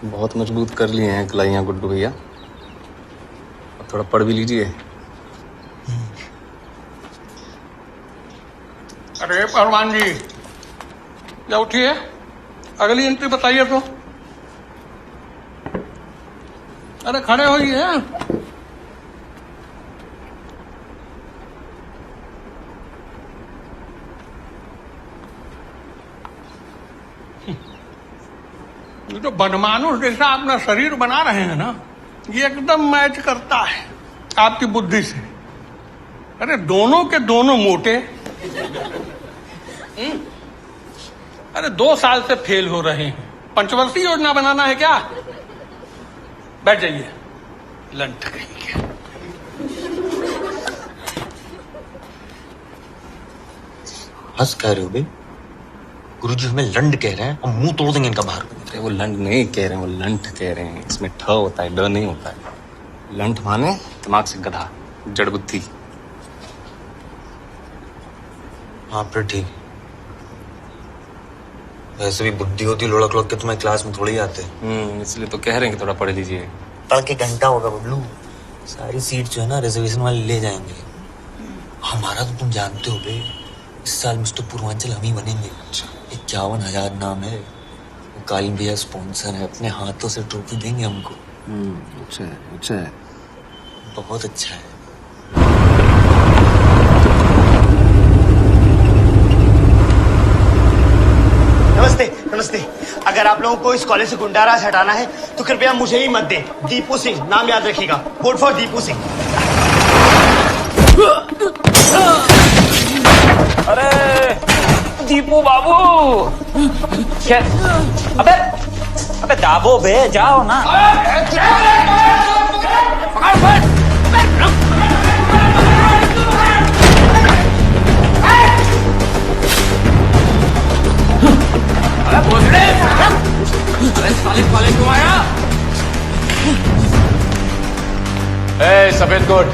बहुत मजबूत कर लिए हैं कलाइयाँ गुड्डू भैया। अब थोड़ा पढ़ भी लीजिए। अरे पहलवान जी, क्या उठिए, अगली एंट्री बताइए तो। अरे खड़े होइए। ये जो बनमानुष जैसा अपना शरीर बना रहे हैं ना, ये एकदम मैच करता है आपकी बुद्धि से। अरे दोनों के दोनों मोटे। अरे 2 साल से फेल हो रहे हैं। पंचवर्षीय योजना बनाना है क्या? बैठ जाइए, लंठ कहीं। हंस कह रहे हो बे? गुरुजी हमें लंड कह रहे हैं और मुंह तोड़ देंगे इनका बाहर। अरे वो लंड नहीं कह रहे हैं, वो लंठ कह रहे हैं। इसमें ठ होता है, ड नहीं होता है। लंठ माने दिमाग से गधा, जड़ बुद्धि। हाँ फिर ठीक। वैसे भी बुद्धि होती लोड़क लोग के तुम्हें क्लास में थोड़ी आते। इसलिए तो कह रहे हैं कि थोड़ा पढ़ लीजिए। पढ़ के घंटा होगा बबलू। सारी सीट जो है ना रिजर्वेशन वाले ले जाएंगे। हमारा तो तुम जानते हो बे, इस साल मिस्टर पूर्वांचल हम ही बनेंगे। 51,000 नाम है। वो कालीन भैया स्पॉन्सर है, अपने हाथों से ट्रॉफी देंगे हमको। अच्छा है, अच्छा है। बहुत अच्छा है। नमस्ते नमस्ते। अगर आप लोगों को इस कॉलेज से गुंडाराज हटाना है तो कृपया मुझे ही मत दें। दीपू सिंह नाम याद रखिएगा। Vote for Deepu Singh. अरे दीपू बाबू, क्या? अबे अबे दाबो बे, जाओ ना। सफेद कोट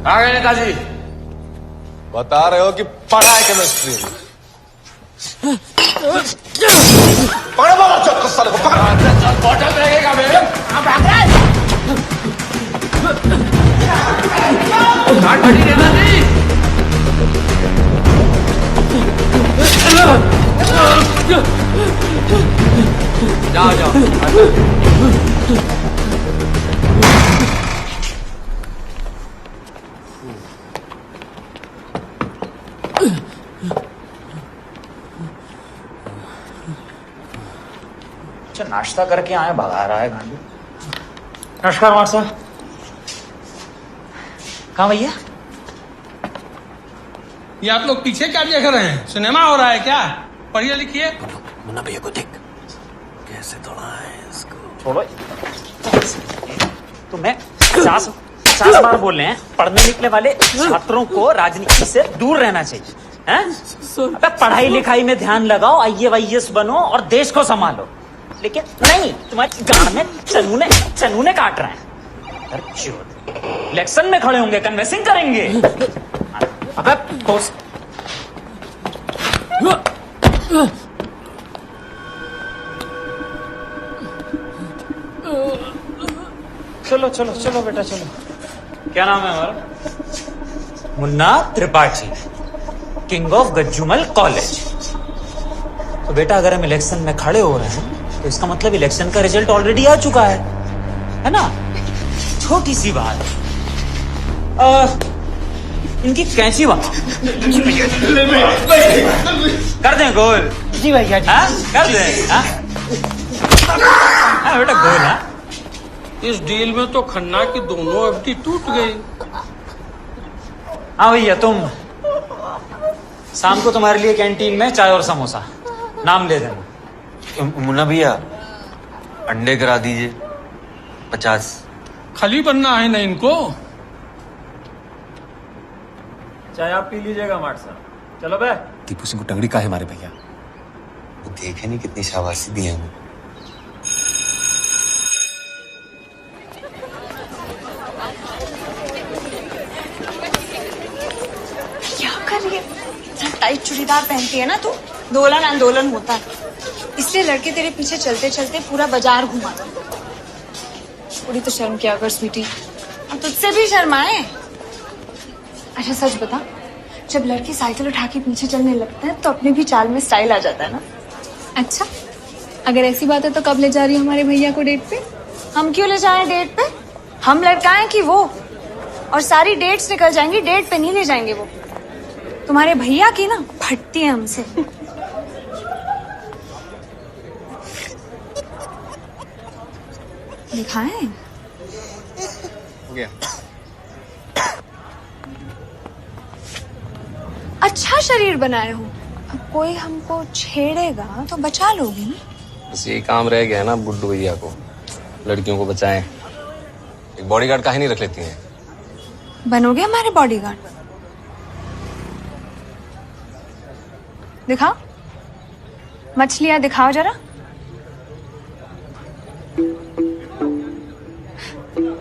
आ गए नेताजी। बता रहे हो कि पढ़ा है केमिस्ट्री। पकड़ो बाबा, चल साले को पकड़। बॉटल रहेगा मेरे। नेताजी जाओ जाओ। अच्छा नाश्ता करके आए, भगा रहा है गांधी। नमस्कार मार साहब। कहाँ भैया? ये आप लोग पीछे क्या देख रहे हैं? सिनेमा हो रहा है क्या? पढ़िए लिखिए। मुन्ना भैया को देख कैसे तोड़ा है इसको। छोड़ो। तुम्हें 50 बार बोल रहे हैं, पढ़ने निकले वाले छात्रों को राजनीति से दूर रहना चाहिए। हैं? अबे पढ़ाई लिखाई में ध्यान लगाओ, IAS बनो और देश को संभालो। लेकिन नहीं, तुम्हारी गांड में चनूने काट रहे हैं। इलेक्शन में खड़े होंगे, कन्वेंसिंग करेंगे। अबे चलो चलो चलो बेटा चलो। क्या नाम है हमारा? Munna Tripathi, king of Gajjumal college. तो बेटा अगर हम इलेक्शन में खड़े हो रहे हैं तो इसका मतलब इलेक्शन का रिजल्ट ऑलरेडी आ चुका है ना? छोटी सी बात, इनकी कैंची वहां कर दें गोल। जी भैया जी। कर दें। बेटा गोल है। इस डील में तो खन्ना की दोनों अवधि टूट गई। हाँ भैया, तुम शाम को तुम्हारे लिए कैंटीन में चाय और समोसा, नाम ले देना। मुन्ना भैया अंडे करा दीजिए 50। खली बनना है ना इनको। चाय आप पी लीजिएगा मार्ट साहब। चलो बे। दीपू सिंह को टंगड़ी काहे मारे भैया? वो देखे नहीं कितनी शाबाशी दी है हमें। क्या कर रही है? टाइट चूड़ीदार पहनती है ना तू, दोलन आंदोलन होता है। इस इसलिए लड़के तेरे पीछे चलते चलते पूरा बाजार घुमा दो। थोड़ी तो शर्म किया कर स्वीटी, और तुझसे भी शर्माए। अच्छा सच बता, जब लड़के साइकिल उठा के पीछे चलने लगते हैं तो अपने भी चाल में स्टाइल आ जाता है ना। अच्छा, अगर ऐसी बात है तो कब ले जा रही है हमारे भैया को डेट पे? हम क्यों ले जाएं डेट पे? हम लड़काएं कि वो? और सारी डेट्स निकल जाएंगी, डेट पे नहीं ले जाएंगे वो। तुम्हारे भैया की ना फटती है हमसे। दिखाएं? हो गया। अच्छा शरीर बनाए हो, अब कोई हमको छेड़ेगा तो बचा लोगे ना? बस यही काम रह गया है ना गुड्डू भैया को, लड़कियों को बचाएं। एक बॉडीगार्ड काहे नहीं रख लेती हैं? बनोगे हमारे बॉडीगार्ड? दिखाओ मछलियां, दिखाओ जरा।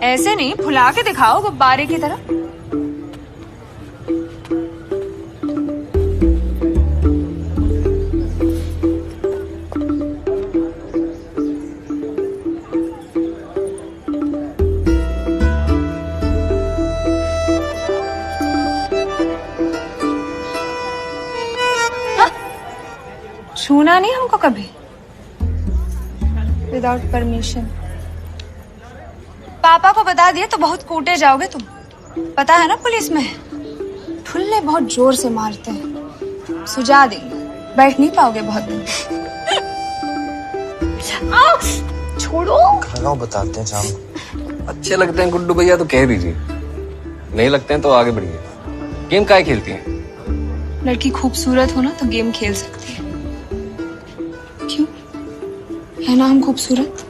ऐसे नहीं, फुला के दिखाओ गुब्बारे की तरह। छूना नहीं हमको कभी विदाउट परमिशन। पापा को बता दिए तो बहुत कूटे जाओगे तुम, पता है ना पुलिस में ठुल्ले बहुत जोर से मारते हैं। सुझा देंगे, बैठ नहीं पाओगे बहुत दिन। छोड़ो। खाना बताते हैं शाम को। अच्छे लगते हैं गुड्डू भैया तो कह दीजिए, नहीं लगते हैं तो आगे बढ़िए। गेम काहे खेलती हैं? लड़की खूबसूरत हो ना तो गेम खेल सकती है। क्यों, है ना हम खूबसूरत?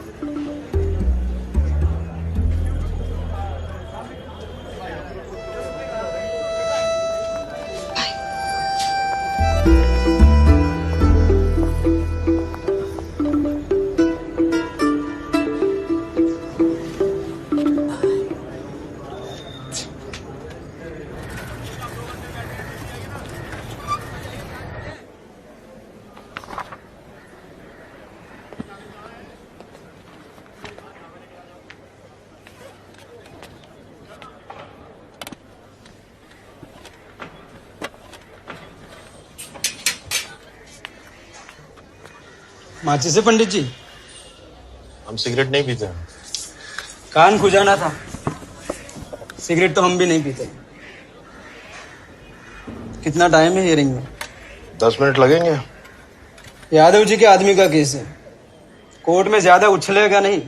माचिस से पंडित जी? हम सिगरेट नहीं पीते हैं। कान खुजाना था, सिगरेट तो हम भी नहीं पीते। कितना टाइम है हियरिंग में? 10 मिनट लगेंगे। यादव जी के आदमी का केस है, कोर्ट में ज्यादा उछलेगा नहीं।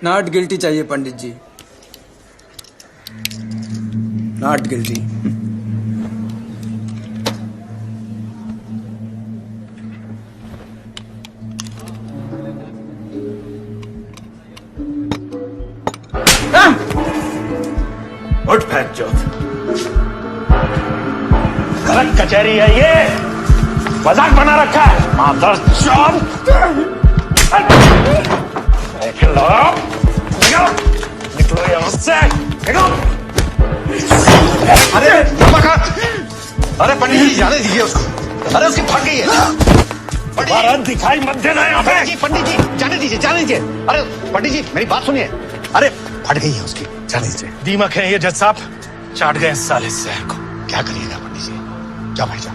नॉट गिल्टी चाहिए पंडित जी, नॉट गिल्टी। उठ फेंक चौथ। गलत कचहरी है ये, मजाक बना रखा है। मादर चौथ। निकलो, निकलो, निकलो यहाँ से, निकलो। अरे पंडित जी जाने दीजिए उसको। अरे उसकी फट गई है। दोबारा दिखाई मत देना यहाँ पे। पंडित जी जाने दीजिए, जाने दीजिए। अरे पंडित जी मेरी बात सुनिए। अरे फट गई है उसकी, जाने दीजिए। दीमक है ये जज साहब, चाट गए इस साले से को। क्या करिएगा पंडित जी? जाओ भाई जाओ।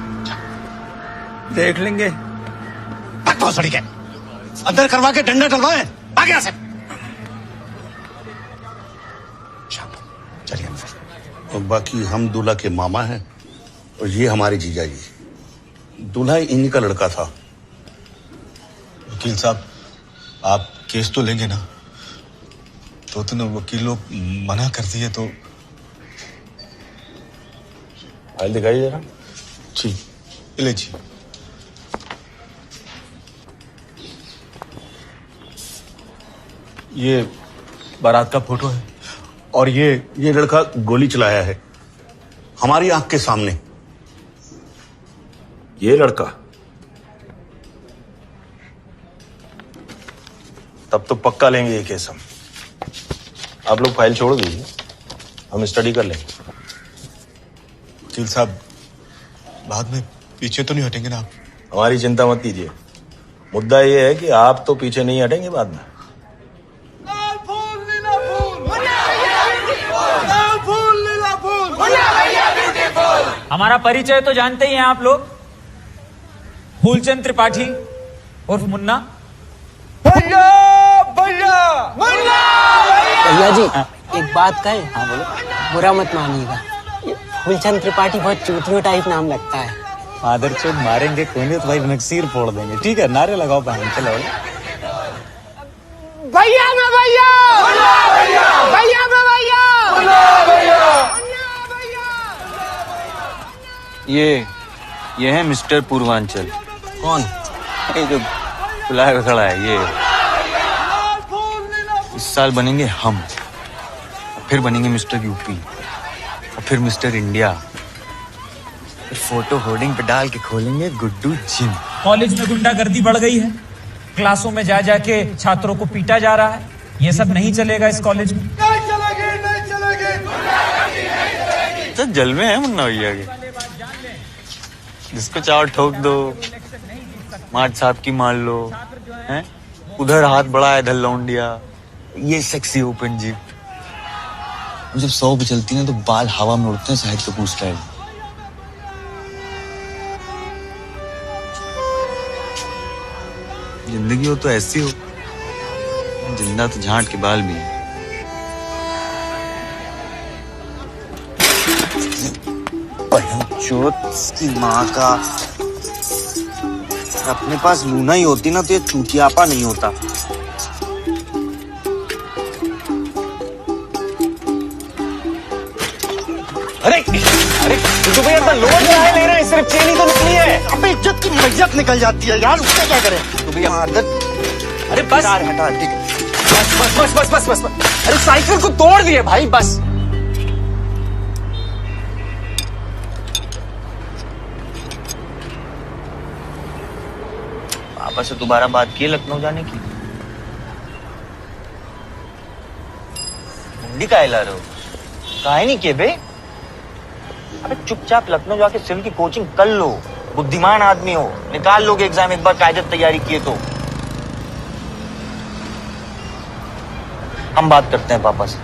देख लेंगे। बहुत सड़ी के अंदर करवा के डंडा डलवाए। आ गया से चलिए अंदर। और बाकी हम दूल्हा के मामा हैं और ये हमारे जीजा जी। दूल्हा इन्हीं का लड़का था। वकील साहब आप केस तो लेंगे ना? तो वकील लोग मना कर दिए तो फाइल दिखाइए जरा। जी ले जी। ये बारात का फोटो है और ये लड़का गोली चलाया है हमारी आंख के सामने। ये लड़का? तब तो पक्का लेंगे ये केस हम। आप लोग फाइल छोड़ दीजिए, हम स्टडी कर लेंगे। वकील साहब बाद में पीछे तो नहीं हटेंगे ना आप? हमारी चिंता मत कीजिए, मुद्दा ये है कि आप तो पीछे नहीं हटेंगे बाद में। हमारा परिचय तो जानते ही हैं आप लोग, फूलचंद त्रिपाठी उर्फ मुन्ना। भैया जी एक बात कहे। हाँ बोलो। बुरा मत मानिएगा, फूलचंद त्रिपाठी बहुत चूतियों टाइप नाम लगता है। फादर चोद मारेंगे कोने तो भाई नक्सीर फोड़ देंगे। ठीक है, नारे लगाओ बहन। चलो भैया मैं भैया भैया मैं भैया। ये है मिस्टर पूर्वांचल। कौन? ये जो बुलाया हुआ खड़ा है, ये इस साल बनेंगे हम, फिर बनेंगे मिस्टर यूपी, और फिर मिस्टर इंडिया, फिर फोटो होर्डिंग पे डाल के खोलेंगे गुड्डू जिम। कॉलेज में गुंडागर्दी बढ़ गई है, क्लासों में जा जाके छात्रों को पीटा जा रहा है। ये सब नहीं चलेगा इस कॉलेज में। नहीं चलेगी। तो जलवे हैं मुन्ना भैया के, जिसको चाहो ठोक दो, मार्च साहब की मार लो, हैं? उधर हाथ बढ़ा है धल्लौंडिया, ये सेक्सी ओपन जीप। जब 100 पे चलती है तो बाल हवा में उड़ते हैं, शाहिद कपूर स्टाइल। जिंदगी हो तो ऐसी हो, जिंदा तो झांट के बाल भी है। की माँ का, अपने पास लूना ही होती ना तो ये चूतियापा नहीं होता। अरे तो भैया तो लोड नहीं ले रहे हैं, सिर्फ चेन ही तो निकली है। अबे इज्जत की मैयत निकल जाती है यार, उससे क्या करें? तो भैया अरे बस हटा, बस। अरे साइकिल को तोड़ दिए भाई, बस। पापा से दोबारा बात की लखनऊ जाने की? मुंडी काहे ला रहे हो? काहे नहीं किए बे? अबे चुपचाप लखनऊ जाके सिविल की कोचिंग कर लो। बुद्धिमान आदमी हो, निकाल लोगे एग्जाम एक बार कायदे तैयारी किए तो। हम बात करते हैं पापा से।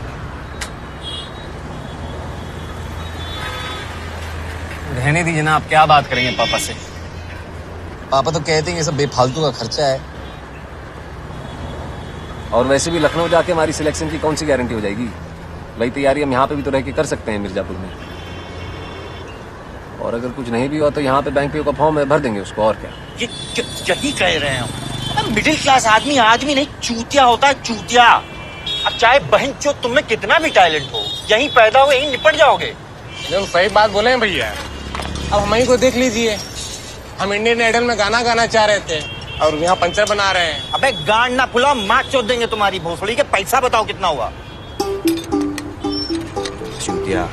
रहने दीजिए ना, आप क्या बात करेंगे पापा से? पापा तो कहते हैं ये सब बेफालतू का खर्चा है। और वैसे भी लखनऊ जाके हमारी सिलेक्शन की कौन सी गारंटी हो जाएगी? भाई तैयारी हम यहाँ पे भी तो रह के कर सकते हैं मिर्जापुर में। और अगर कुछ नहीं भी हुआ तो यहाँ पे बैंक पे का फॉर्म है, भर देंगे उसको, और क्या। यही कह रहे हैं। मिडिल क्लास आदमी नहीं चूतिया होता है, चूतिया। अब चाहे बहन चो तुम में कितना भी टैलेंट हो, यहीं पैदा हो यहीं निपट जाओगे। सही बात बोले हैं भैया। अब हम ही को देख लीजिए, हम इंडियन आइडल में गाना गाना चाह रहे थे और यहाँ पंचर बना रहे हैं। अबे गांड ना फुलाओ, माँ चोद देंगे तुम्हारी भोसड़ी के। पैसा बताओ कितना हुआ? चूतिया।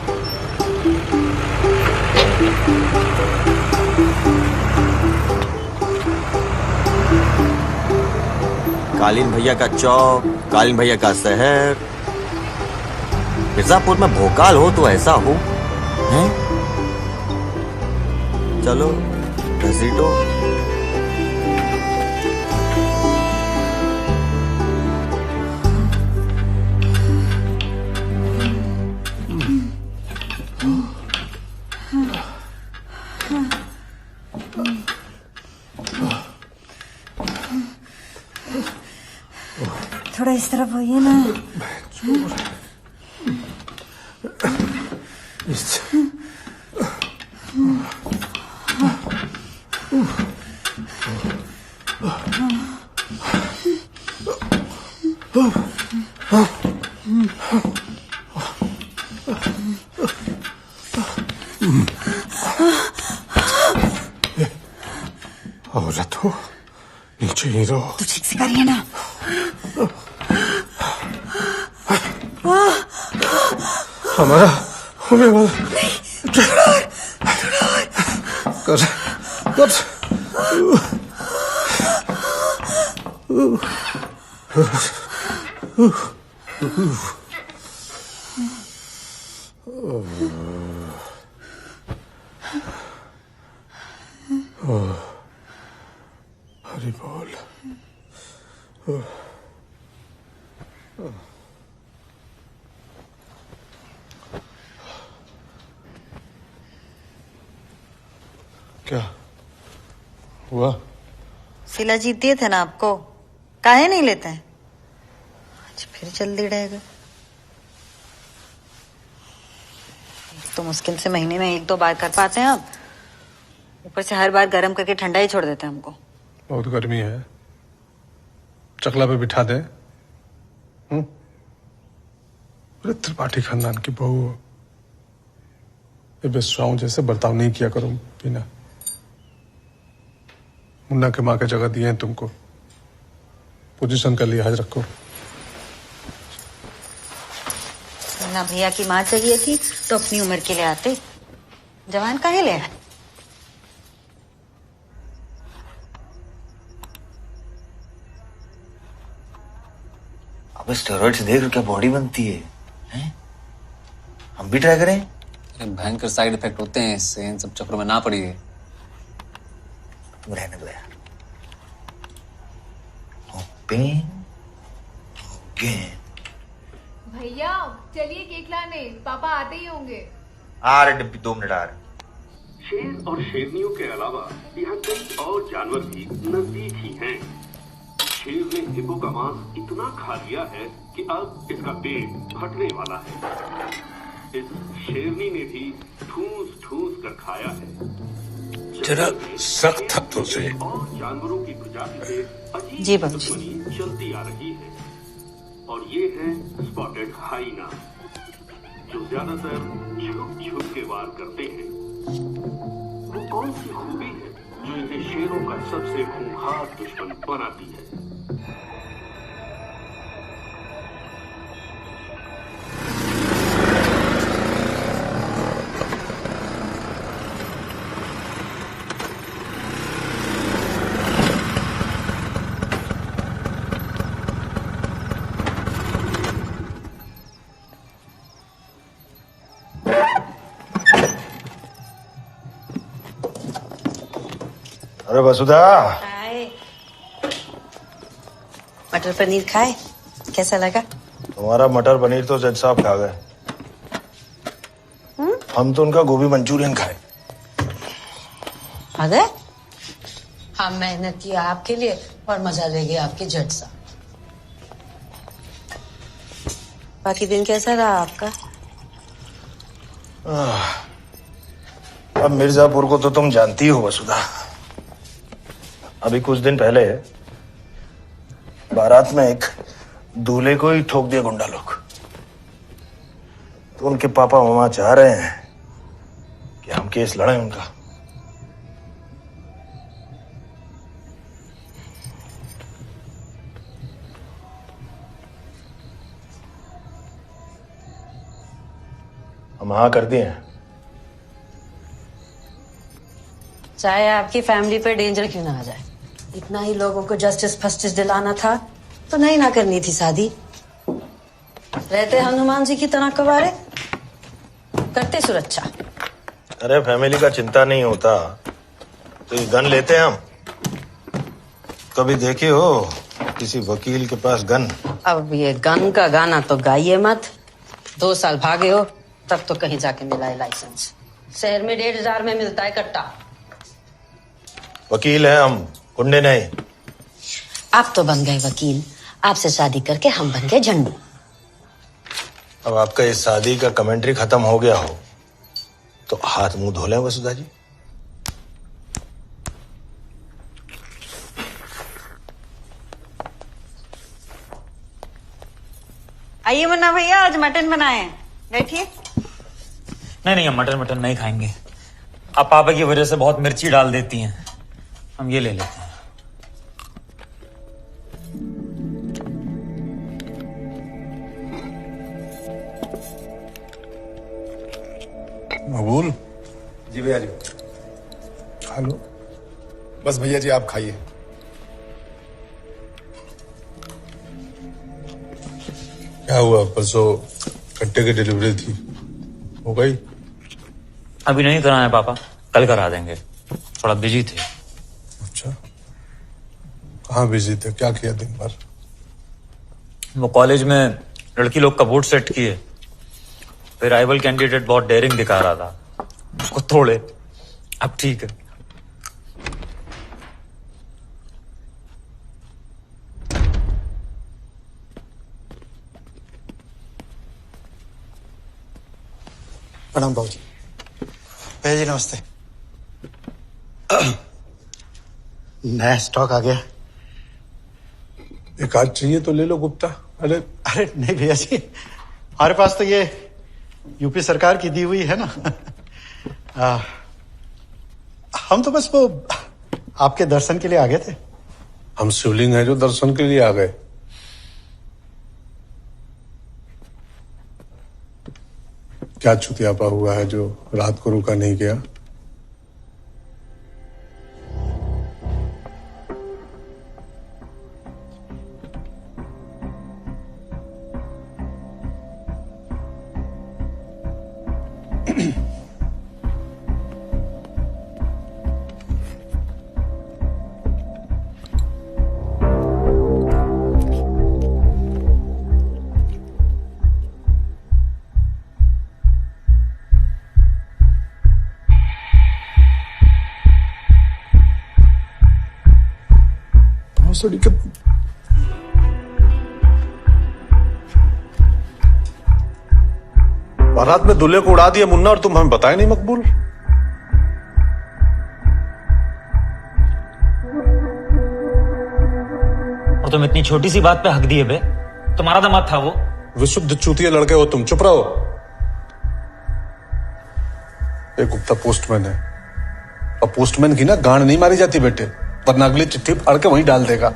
कालीन भैया का चौक, कालीन भैया का शहर। मिर्जापुर में भोकाल हो तो ऐसा हो, हैं? चलो घसीटो। थोड़ा इस तरफ होइए ना। औरत हो, नीचे ही रहो। तू ठीक से करिए ना। हमारा होने वाला कर हरि बोल। क्या हुआ? सिला जीत दिए थे ना आपको, काहे नहीं लेते हैं? आज फिर जल्दी रह गए। तो मुश्किल से महीने में 1-2 बार कर पाते हैं आप, ऊपर से हर बार गर्म करके ठंडा ही छोड़ देते हैं हमको। बहुत गर्मी है, चकला पे बिठा दे। पूरे त्रिपाठी खानदान की बहू हो, ये बेस्वाओं जैसे बर्ताव नहीं किया करो बिना। मुन्ना के माँ के जगह दिए हैं तुमको, पोजीशन का लिहाज रखो। मुन्ना भैया की माँ चाहिए थी तो अपनी उम्र के लिए आते, जवान काहे ले आए? अब स्टेरॉइड्स देख क्या बॉडी बनती है, हैं? हम भी ट्राई करें? अरे भयंकर साइड इफेक्ट होते हैं इससे, इन सब चक्रों में ना पड़िए। तुम रहने दो यार। No pain no gain. भैया चलिए केक लाने, पापा आते ही होंगे। आ रहे डिब्बी, 2 मिनट आ रहे। शेर और शेरनियों के अलावा यहाँ कई और जानवर भी नजदीक ही हैं। शेर ने हिप्पो का मांस इतना खा लिया है कि अब इसका पेट फटने वाला है। इस शेरनी ने भी ठूस ठूस कर खाया है। जरा सख्त हाथों से। और जानवरों की प्रजाति से जी अजीब बाबूजी। दुश्मनी चलती आ रही है। और ये है स्पॉटेड हाइना, जो ज्यादातर छुप छुप के वार करते हैं। वो कौन सी खूबी है जो इन्हें शेरों का सबसे खूंखार दुश्मन बनाती है? अरे वसुधा, खाए मटर पनीर खाए, कैसा लगा? तुम्हारा मटर पनीर तो जज साहब खा गए। हम तो उनका गोभी मंचूरियन खाए। आ गए? हम मेहनत किया आपके लिए और मजा ले गए आपके जज साहब। बाकी दिन कैसा रहा आपका? अब मिर्जापुर को तो तुम जानती हो वसुधा। अभी कुछ दिन पहले बारात में एक दूल्हे को ही ठोक दिया गुंडा लोग। तो उनके पापा मामा चाह रहे हैं कि हम केस लड़ें उनका। हम हाँ कर दिए हैं। चाहे आपकी फैमिली पे डेंजर क्यों ना आ जाए, इतना ही लोगों को जस्टिस फस्टिस दिलाना था तो नहीं ना करनी थी शादी। रहते हनुमान जी की तरह कवारे, करते सुरक्षा। अरे फैमिली का चिंता नहीं होता तो ये गन लेते हैं हम। कभी देखे हो किसी वकील के पास गन? अब ये गन का गाना तो गाइए मत। 2 साल भागे हो तब तो कहीं जाके मिला है लाइसेंस। शहर में 1,500 में मिलता है कट्टा। वकील है हम, गुंडे नहीं। आप तो बन गए वकील, आपसे शादी करके हम बन गए झंडू। अब आपका इस शादी का कमेंट्री खत्म हो गया हो तो हाथ मुंह धो लें वसुधा जी। आइए मुन्ना भैया, आज मटन बनाए हैं, बैठिए। नहीं हम मटन नहीं खाएंगे। आप पापा की वजह से बहुत मिर्ची डाल देती हैं, हम ये ले लेते हैं। मकबूल जी भैया जी। खा लो। बस भैया जी आप खाइए। क्या हुआ, परसों कट्टे की डिलीवरी थी, हो गई? अभी नहीं कराना है पापा, कल करा देंगे, थोड़ा बिजी थे। अच्छा, कहाँ बिजी थे, क्या किया दिन भर? वो कॉलेज में लड़की लोग का वोट सेट किए, फिर राइवल कैंडिडेट बहुत डेयरिंग दिखा रहा था, उसको तोड़े। अब ठीक है। प्रणाम बाबूजी। भैया जी नमस्ते। नया स्टॉक आ गया। एक आध चाहिए तो ले लो गुप्ता। अरे अरे नहीं भैया जी, हमारे पास तो ये यूपी सरकार की दी हुई है ना। हम तो बस वो आपके दर्शन के लिए आ गए थे। हम शिवलिंग है जो दर्शन के लिए आ गए। क्या छुतियापा हुआ है जो रात को रुका नहीं गया? के बारात में दूल्हे को उड़ा दिया मुन्ना और तुम हमें बताए नहीं मकबूल। और तुम इतनी छोटी सी बात पे हक दिए बे। तुम्हारा दामाद था वो। विशुद्ध चूतिया लड़के हो तुम, चुप रहो। एक गुप्ता पोस्टमैन है और पोस्टमैन की ना गांड नहीं मारी जाती बेटे, वरना अगली चिट्ठी फाड़ के वहीं डाल देगा।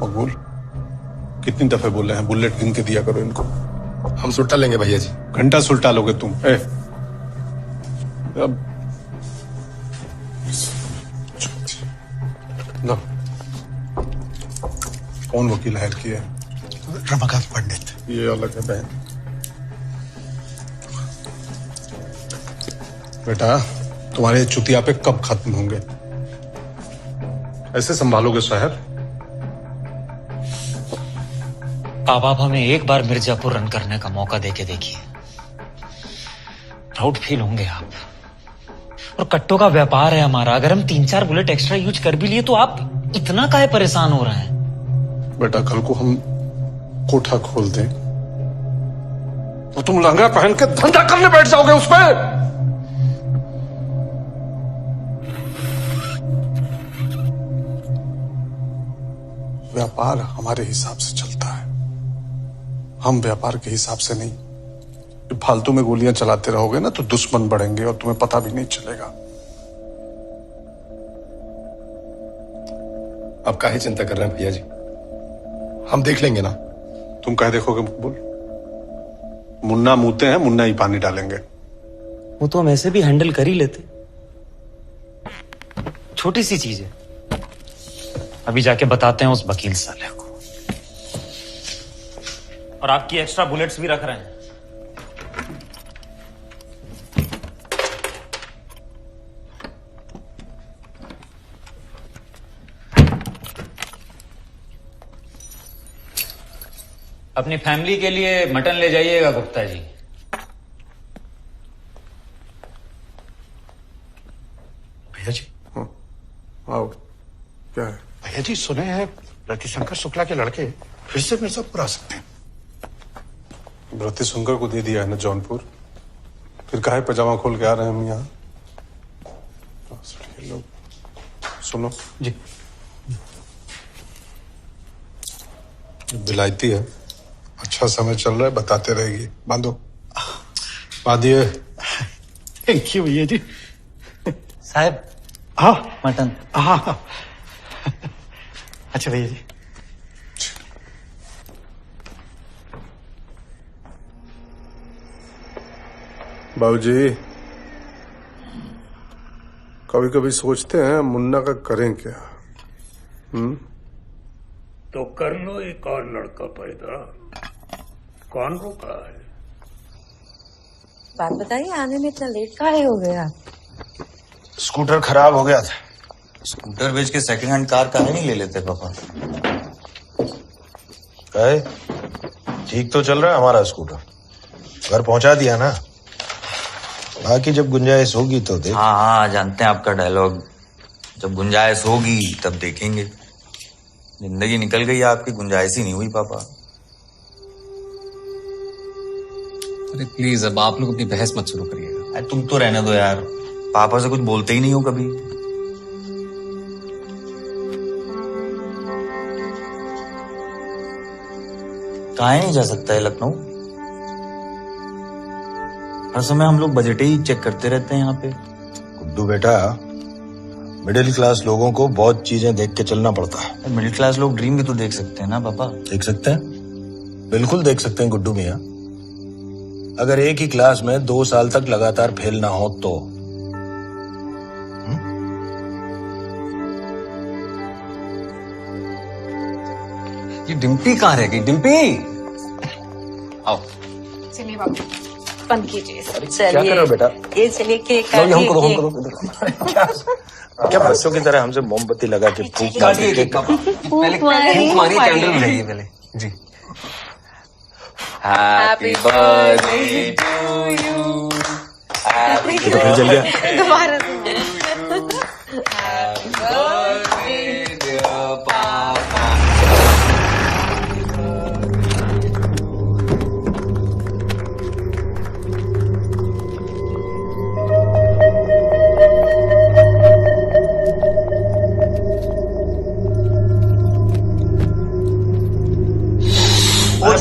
मकबूल, कितनी दफे बोले हैं बुलेट गिन के दिया करो इनको। हम सुलटा लेंगे भैया जी। घंटा सुलटा लोगे तुम। अब लो, कौन वकील हायर किया? रमाकांत पंडित। ये अलग है बहन। बेटा तुम्हारे चुतिया पे कब खत्म होंगे? ऐसे संभालोगे शहर? आप हमें एक बार मिर्जापुर रन करने का मौका देके देखिए, प्राउड फील होंगे आप। और कट्टों का व्यापार है हमारा, अगर हम 3-4 बुलेट एक्स्ट्रा यूज कर भी लिए तो आप इतना काहे परेशान हो रहे हैं? बेटा कल को हम कोठा खोल दें तो तुम लहंगा पहन के धंधा करने बैठ जाओगे उस पर। व्यापार हमारे हिसाब से चलता है, हम व्यापार के हिसाब से नहीं। फालतू में गोलियां चलाते रहोगे ना तो दुश्मन बढ़ेंगे और तुम्हें पता भी नहीं चलेगा। आप काहे चिंता कर रहे हैं भैया जी, हम देख लेंगे ना। तुम कह देखोगे मकबूल? मुन्ना मुंहते हैं, मुन्ना ही पानी डालेंगे। वो तो हम ऐसे भी हैंडल कर ही लेते, छोटी सी चीज है। अभी जाके बताते हैं उस वकील साले को। और आपकी एक्स्ट्रा बुलेट्स भी रख रहे हैं। अपनी फैमिली के लिए मटन ले जाइएगा गुप्ता जी। भैया जी आओ। क्या है? भैया जी सुने हैं रतिशंकर शुक्ला के लड़के फिर से मिर्जापुर आ सकते हैं। रतिशंकर को दे दिया है ना जौनपुर, फिर काहे पजामा खोल के आ रहे हैं हम यहाँ? लोग सुनो जी, विलायती है, अच्छा समय चल रहा है, बताते रहेगी। बांधो। बांधिए। थैंक यू भैया जी। साहब हाँ मटन। हाँ अच्छा भैया जी। बाबूजी कभी कभी सोचते हैं मुन्ना का करें क्या? तो कर लो एक और लड़का पैदा, कौन रोका है? बात बताइए, आने में इतना लेट काहे हो गया? स्कूटर खराब हो गया था, स्कूटर बेच के सेकंड हैंड कार काहे नहीं ले लेते पापा? काहे? ठीक तो चल रहा है हमारा स्कूटर, घर पहुंचा दिया ना। बाकी जब गुंजाइश होगी तो देख। हाँ हाँ, जानते हैं आपका डायलॉग, जब गुंजाइश होगी तब देखेंगे। जिंदगी निकल गई, आपकी गुंजाइश ही नहीं हुई पापा। अरे प्लीज अब आप लोग अपनी बहस मत शुरू करिएगा। तुम तो रहने दो यार, पापा से कुछ बोलते ही नहीं हो कभी। काहे नहीं जा सकता है लखनऊ? हर समय हम लोग बजट ही चेक करते रहते हैं यहाँ पे। गुड्डू बेटा, मिडिल क्लास लोगों को बहुत चीजें देख के चलना पड़ता है। मिडिल क्लास लोग ड्रीम भी तो देख सकते हैं ना पापा। देख सकते हैं, बिल्कुल देख सकते हैं गुड्डू मियाँ। अगर एक ही क्लास में 2 साल तक लगातार फेल ना हो तो। ये डिम्पी कहाँ रह गई? डिम्पी आओ। चलिए बाबू बंद कीजिए। क्या कर रहे हो बेटा? ये चलिए केक हमको दो। क्या बच्चों की तरह हमसे मोमबत्ती लगा के फूक पहले फूक मारिए, कैंडल लगाइए पहले जी। Happy birthday to you. ये तो फिर जल गया। दोबारा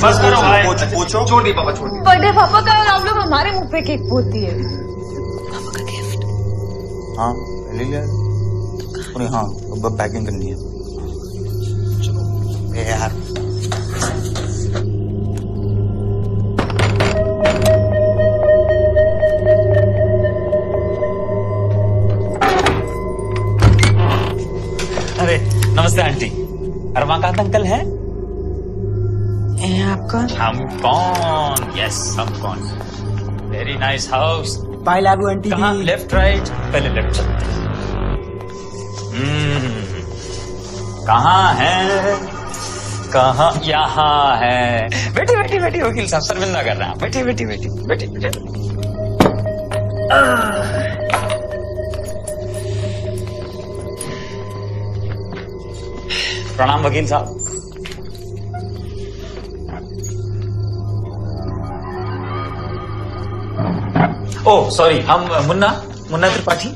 बस करो भाई, पूछो। छोड़ दी पापा, छोड़ दी। बर्थडे पापा का और आप लोग हमारे मुंह पे केक फोड़ती है। हाँ ले लिया। अरे हाँ, अब पैकिंग करनी है। चलो यार। अरे नमस्ते आंटी। रमाकांत अंकल है? आप कौन? हम कौन? यस हम कौन। Very nice house. Bye Labu aunty. कहाँ? Left right? पहले लेफ्ट चलते हैं। कहाँ है? कहाँ? यहाँ है। बैठी बैठी बैठी, वकील साहब शर्मिंदा कर रहा है। बैठी बैठी बैठी बैठी बैठी। प्रणाम वकील साहब। ओह सॉरी, हम मुन्ना त्रिपाठी।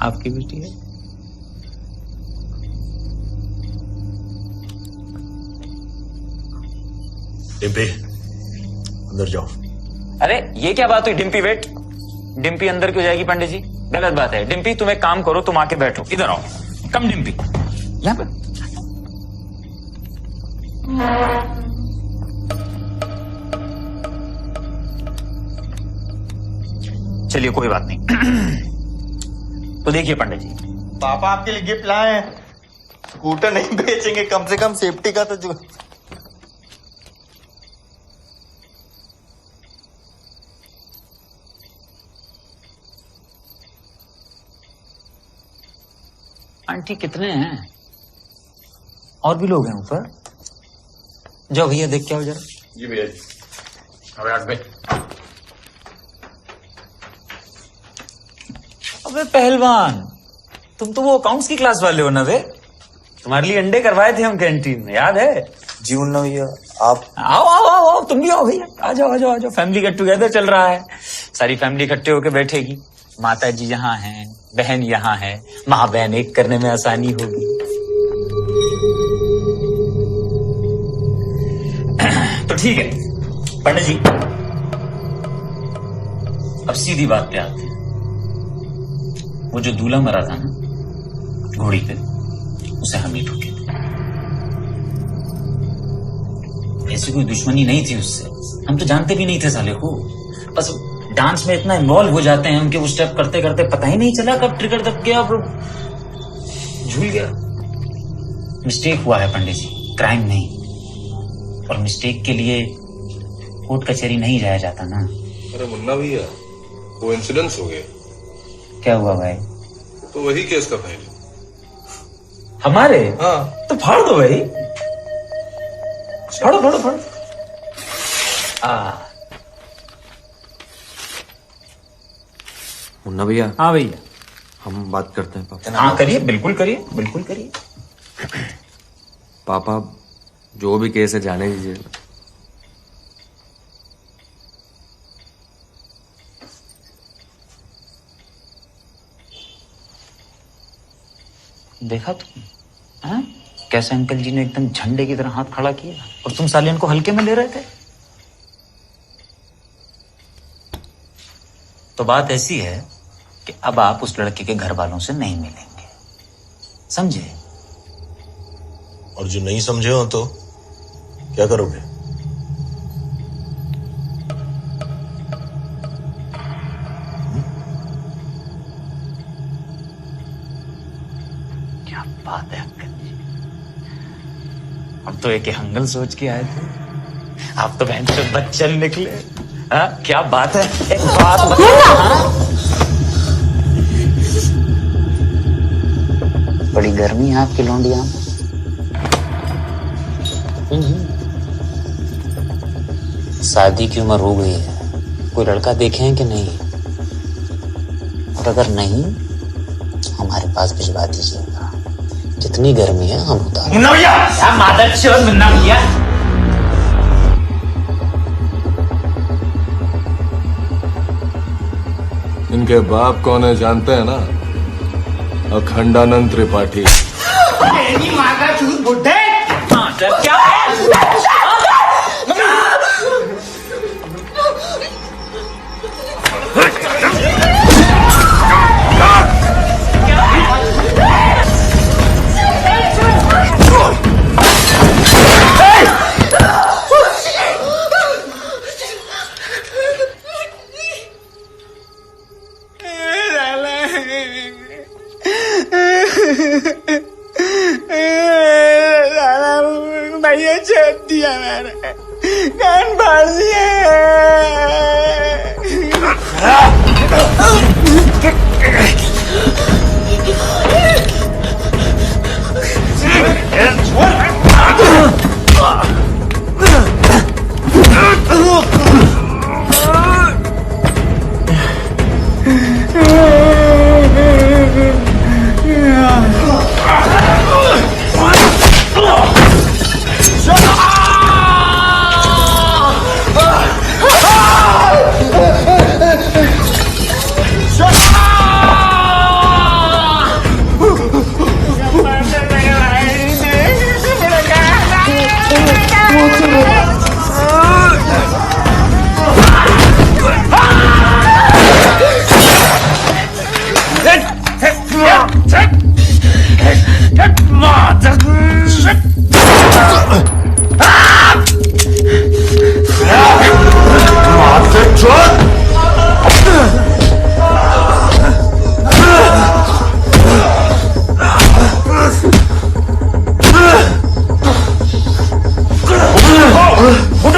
आपकी बेटी है? डिम्पी अंदर जाओ। अरे ये क्या बात हुई? डिम्पी वेट। डिम्पी अंदर क्यों जाएगी पंडित जी? गलत बात है। डिम्पी तुम एक काम करो, तुम आके बैठो। इधर आओ। कम डिम्पी यहाँ पर। चलिए कोई बात नहीं। तो देखिए पंडित जी, पापा आपके लिए गिफ्ट लाए हैं। स्कूटर नहीं बेचेंगे, कम से कम सेफ्टी का तो जो। आंटी कितने हैं? और भी लोग हैं ऊपर? जाओ भैया देख के आओ जरा। जी भैया जी। अबे आठ भाई। अबे पहलवान, तुम तो वो अकाउंट्स की क्लास वाले हो ना वे? तुम्हारे लिए अंडे करवाए थे हम कैंटीन में, याद है? जीवन न भैया आप आओ आओ आओ आओ, तुम भी आओ भैया। आ जाओ आ जाओ आ जाओ। फैमिली गेट टुगेदर चल रहा है। सारी फैमिली इकट्ठे होकर बैठेगी। माता जी यहाँ हैं, बहन यहाँ है। माँ बहन एक करने में आसानी होगी। तो ठीक है पंडित जी, अब सीधी बात पे आते हैं। वो जो दूल्हा मरा था ना घोड़ी पे, उसे हम ही ठोके। ऐसी कोई दुश्मनी नहीं थी उससे, हम तो जानते भी नहीं थे साले को। बस डांस में इतना इन्वॉल्व हो जाते हैं, उनके वो स्टेप करते करते पता ही नहीं चला कब ट्रिगर दब गया और झूल गया। मिस्टेक हुआ है पंडित जी, क्राइम नहीं। और मिस्टेक के लिए कोर्ट कचहरी नहीं जाया जाता ना। अरे मुन्ना भैया, वो इंसिडेंस हो गए। क्या हुआ भाई? तो वही केस का फाइल हमारे। हाँ तो फाड़ दो भाई, फाड़ो फाड़ो फाड़ो। मुन्ना भैया। हाँ भैया, हम बात करते हैं पापा। हाँ करिए, बिल्कुल करिए, बिल्कुल करिए। पापा जो भी केस है जाने दीजिए। देखा तुम, हाँ? कैसे अंकल जी ने एकदम झंडे की तरह हाथ खड़ा किया और तुम सालियन को हल्के में ले रहे थे। तो बात ऐसी है कि अब आप उस लड़के के घर वालों से नहीं मिलेंगे, समझे? और जो नहीं समझे हो तो क्या करोगे? क्या बात है अंकल जी, हम तो एक हंगल सोच के आए थे, आप तो बहन से बच्चन निकले। हाँ क्या बात है, एक बात बड़ी गर्मी है आपकी लौंडिया में। शादी की उम्र हो गई है, कोई लड़का देखे हैं कि नहीं? और अगर नहीं, हमारे पास भिजवा दीजिएगा, जितनी गर्मी है हम उतार। मुन्ना भैया, मादरचोद मुन्ना भैया। इनके बाप कौन है जानते हैं ना? अखंडानंद त्रिपाठी। माँ का चूत बुड्ढे। क्या है? भैया छोड़ दिया, मैंने कान फाड़ दिया।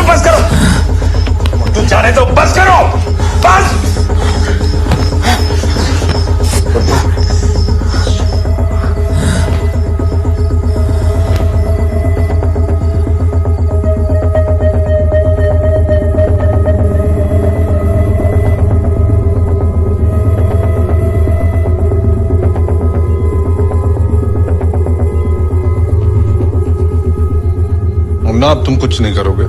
बस करो, तुम जाने तो बस करो, बस। मुन्ना, अब तुम कुछ नहीं करोगे।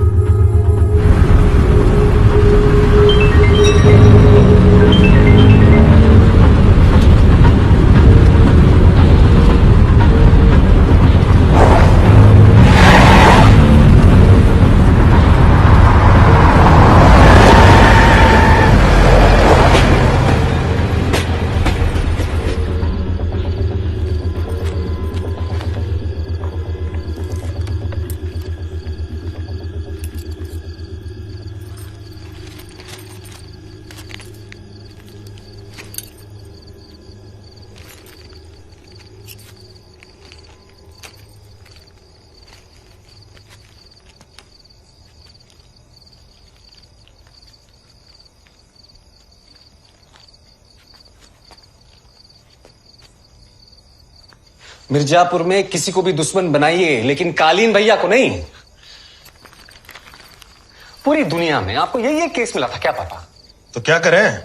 मिर्जापुर में किसी को भी दुश्मन बनाइए, लेकिन कालीन भैया को नहीं। पूरी दुनिया में आपको यही एक केस मिला था क्या पापा? तो क्या करें?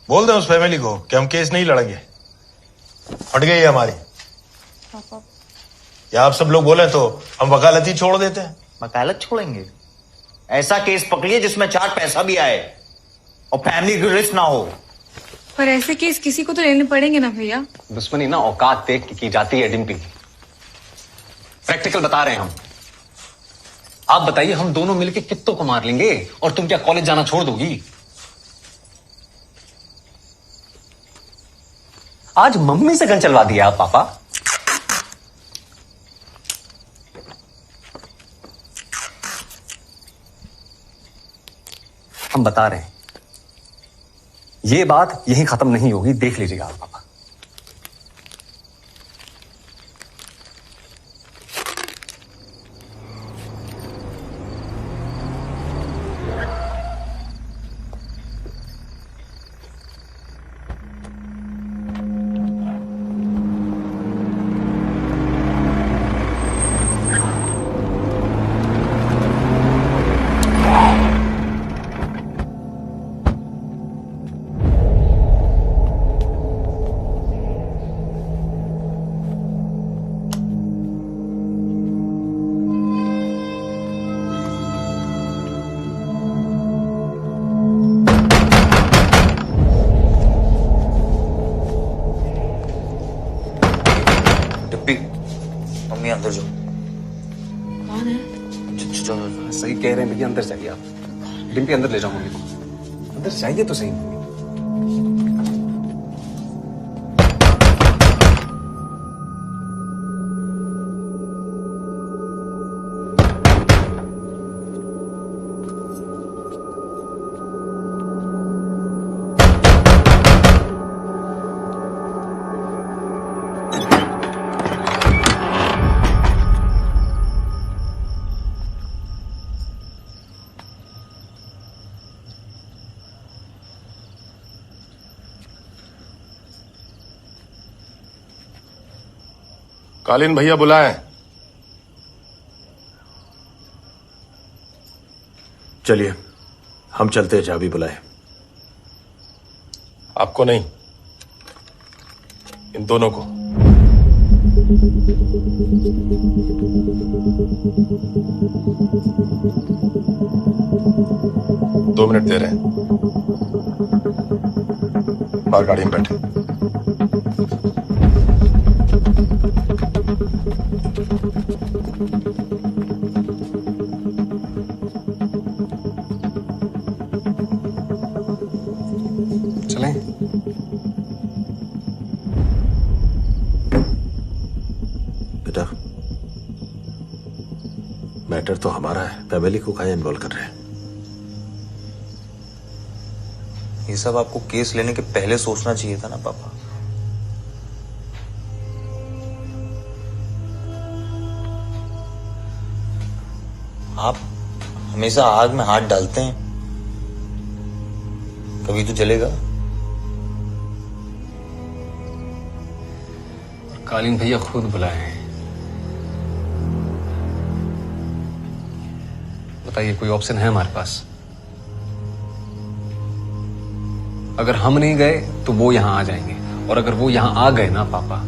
बोल दें उस फैमिली को कि हम केस नहीं लड़ेंगे, फट गई है हमारी। या आप सब लोग बोले तो हम वकालत ही छोड़ देते हैं। वकालत छोड़ेंगे? ऐसा केस पकड़िए जिसमें 4 पैसा भी आए और फैमिली की रिस्क ना हो। पर ऐसे केस किसी को तो लेने पड़ेंगे ना भैया। दुश्मनी ना औकात देख के की जाती है डिम्पी। प्रैक्टिकल बता रहे हैं हम। आप बताइए, हम दोनों मिलके कित्तों को मार लेंगे और तुम क्या कॉलेज जाना छोड़ दोगी? आज मम्मी से गन चलवा दिया आप पापा। हम बता रहे हैं, ये बात यहीं खत्म नहीं होगी, देख लीजिएगा आप पापा। मम्मी अंदर जाओ। कौन है? सही कह रहे हैं भैया, अंदर जाइए आप। डिम्पी अंदर ले जाओ मम्मी को। अंदर जाइए तो सही मम्मी। कालीन भैया बुलाएं। चलिए हम चलते हैं, चाबी बुलाए। आपको नहीं, इन दोनों को। दो मिनट दे रहे हैं, बाहर गाड़ी में बैठे। चलें? बेटा, मैटर तो हमारा है, फैमिली को काहे इन्वॉल्व कर रहे हैं? ये सब आपको केस लेने के पहले सोचना चाहिए था ना पापा। आप हमेशा आग में हाथ डालते हैं, कभी तो जलेगा। कालीन भैया खुद बुलाए हैं। बताइए, कोई ऑप्शन है हमारे पास? अगर हम नहीं गए तो वो यहां आ जाएंगे, और अगर वो यहां आ गए ना पापा,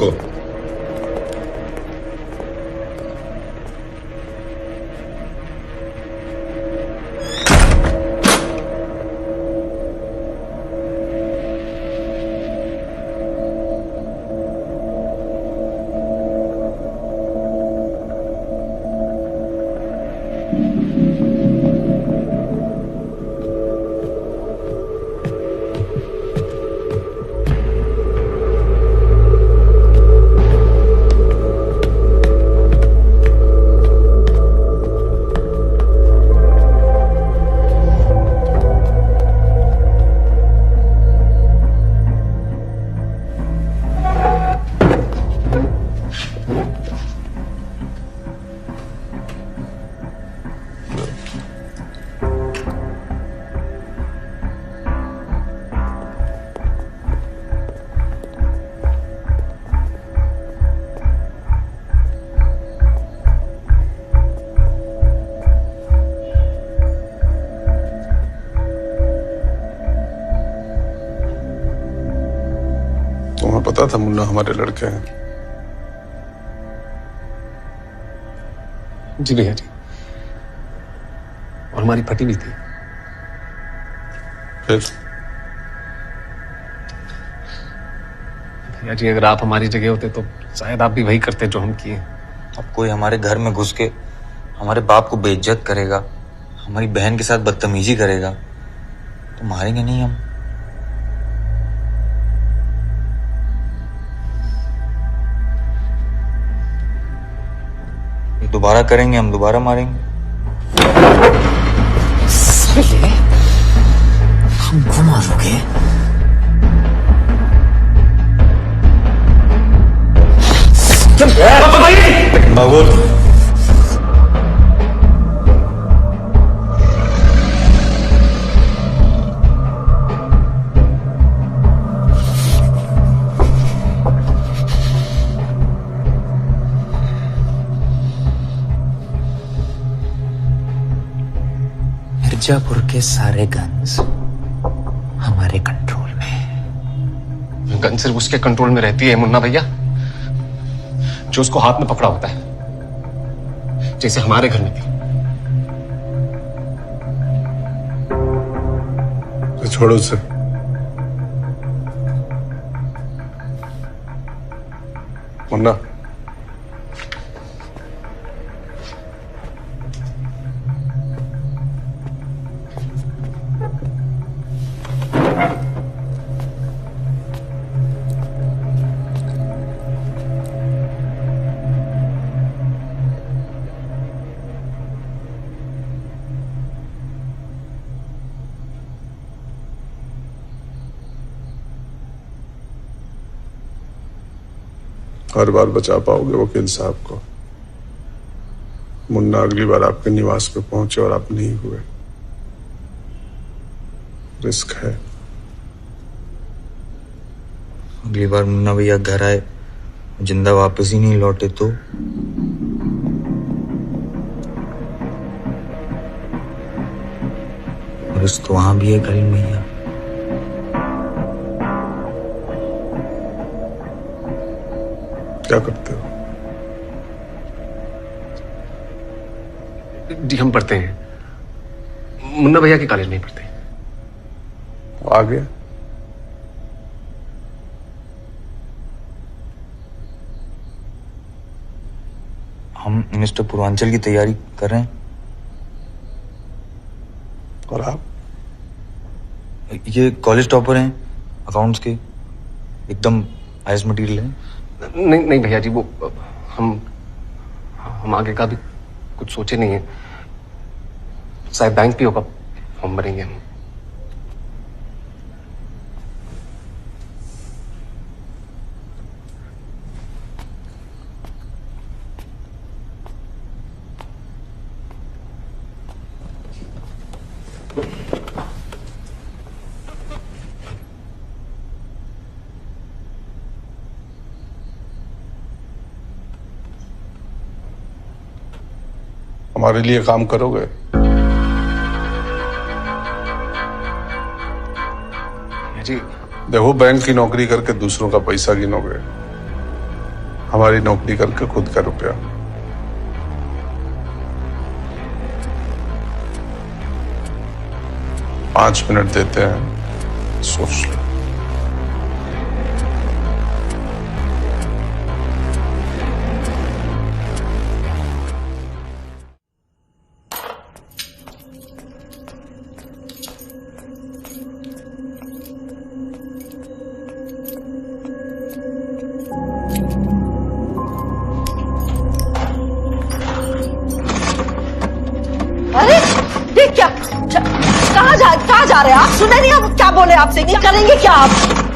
रुको। तुम्हें पता था मुन्ना हमारे लड़के हैं? जी भैया जी, और हमारी फटी भी थी। फिर भैया जी, अगर आप हमारी जगह होते तो शायद आप भी वही करते जो हम किए। अब कोई हमारे घर में घुस के हमारे बाप को बेइज्जत करेगा, हमारी बहन के साथ बदतमीजी करेगा तो मारेंगे नहीं हम? ये दोबारा करेंगे हम दोबारा मारेंगे। हमको मारोगे? बाबूल मिर्जापुर के सारे गन्स हमारे कंट्रोल में। गन सिर्फ उसके कंट्रोल में रहती है मुन्ना भैया जो उसको हाथ में पकड़ा होता है, जैसे हमारे घर में थी। तो छोड़ो उसे। मुन्ना, हर बार बचा पाओगे वकील साहब को? मुन्ना अगली बार आपके निवास पे पहुंचे और आप नहीं हुए, रिस्क है। अगली बार मुन्ना भैया घर आए जिंदा वापस ही नहीं लौटे तो? रिस्क तो वहां भी है करीम भैया। क्या करते हो? जी हम पढ़ते हैं, मुन्ना भैया के कॉलेज में ही पढ़ते हैं। आ गया? हम मिस्टर पूर्वांचल की तैयारी कर रहे हैं। और आप? ये कॉलेज टॉपर हैं, अकाउंट्स के, एकदम हाईएस्ट मटेरियल है। नहीं नहीं भैया जी, वो हम आगे का भी कुछ सोचे नहीं है। शायद बैंक भी होगा, फॉर्म भरेंगे हम। हमारे लिए काम करोगे? जी देखो, बैंक की नौकरी करके दूसरों का पैसा गिनोगे, हमारी नौकरी करके खुद का रुपया। पांच मिनट देते हैं, सोच लो। अरे ये क्या कहाँ जा रहे हैं आप? सुने नहीं हम क्या बोले आपसे? ये करेंगे क्या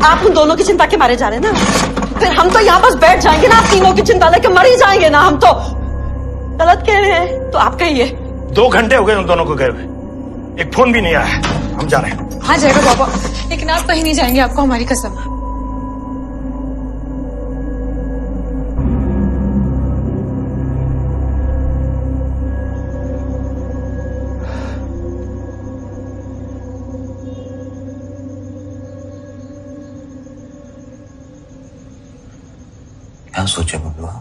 आप उन दोनों की चिंता के मारे जा रहे हैं ना? फिर हम तो यहाँ बस बैठ जाएंगे ना, आप तीनों की चिंता लेके मर ही जाएंगे ना हम तो। गलत कह रहे हैं तो आप कहिए। 2 घंटे हो गए उन दोनों को गए हुए, एक फोन भी नहीं आया है। हम जा रहे हैं। हाँ जाएगा बाबा, लेकिन आप कहीं नहीं जाएंगे, आपको हमारी कसम। क्या सोचे बबुआ?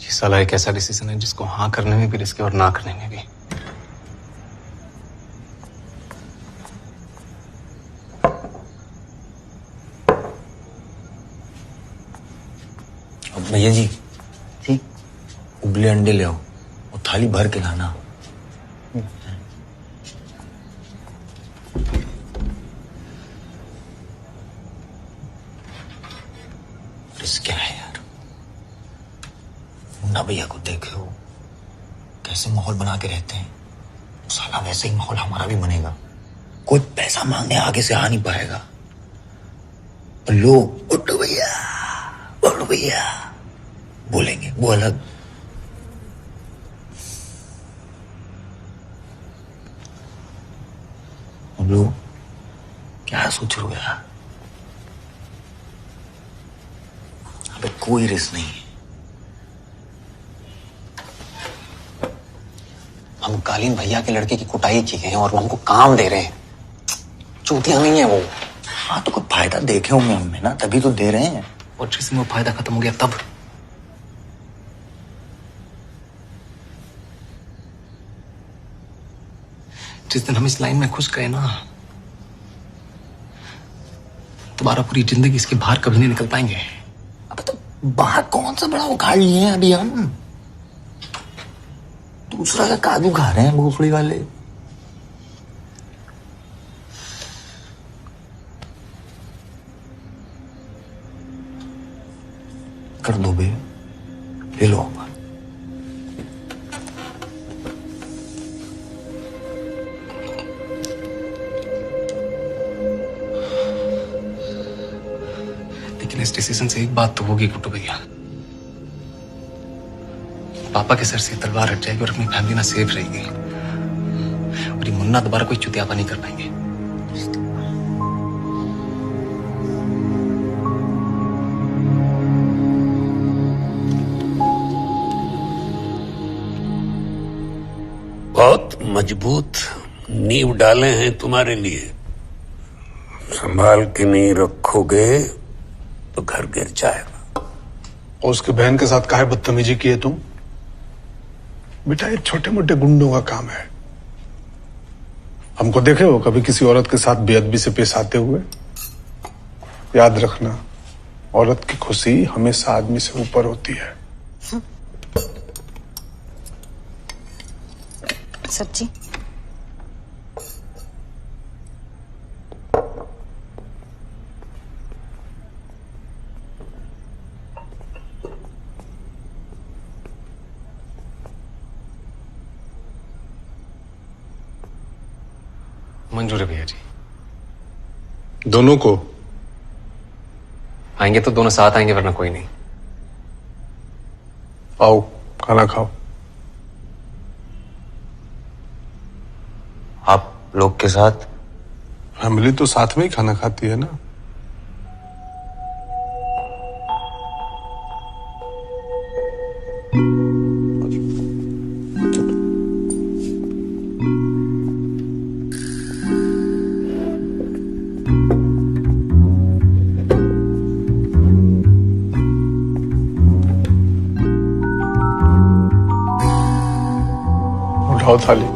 ये साला एक ऐसा डिसीजन है जिसको हाँ करने में भी रिस्क है और ना करने में भी। अब भैया जी, ठीक, उबले अंडे ले आओ और थाली भर के लाना। क्या है यार, मुन्ना भैया को देखे हो कैसे माहौल बना के रहते हैं, साला वैसे ही माहौल हमारा भी बनेगा। कोई पैसा मांगने आगे से आ नहीं पाएगा। और लोग उठ भैया बोलेंगे, वो अलग। लोग क्या सोच रहे हो यार? अबे कोई रिस्क नहीं है। हम कालीन भैया के लड़के की कुटाई की गए हैं और वो हमको काम दे रहे हैं। चूतिया नहीं है वो। हाँ तो कोई फायदा देखे होंगे हमें ना, तभी तो दे रहे हैं। और जिसमें वो फायदा खत्म हो गया तब जिस दिन हम इस लाइन में घुस गए ना, दोबारा पूरी जिंदगी इसके बाहर कभी नहीं निकल पाएंगे। अब तो बाहर कौन सा बड़ा उखाड़ लिए हैं अभी हम? दूसरा का काजू खा रहे हैं मूंगफली वाले। कर दो बे, ले लो। लेकिन इस डिसीजन से एक बात तो होगी कुट्टू भैया, पापा के सर से तलवार हट जाएगी और अपनी फैमिली ना सेफ रहेगी, और ये मुन्ना दोबारा कोई चुतियापा नहीं कर पाएंगे। बहुत मजबूत नींव डाले हैं तुम्हारे लिए, संभाल के नहीं रखोगे तो घर गिर जाएगा। और उसके बहन के साथ काहे बदतमीजी की है तुम? बेटा ये छोटे मोटे गुंडों का काम है। हमको देखे हो कभी किसी औरत के साथ बेअदबी से पेश आते हुए? याद रखना, औरत की खुशी हमेशा आदमी से ऊपर होती है। सच्ची? मंजूर है भैया जी। दोनों को आएंगे तो दोनों साथ आएंगे, वरना कोई नहीं। आओ खाना खाओ। आप लोग के साथ? फैमिली तो साथ में ही खाना खाती है ना। उठाओ थाली।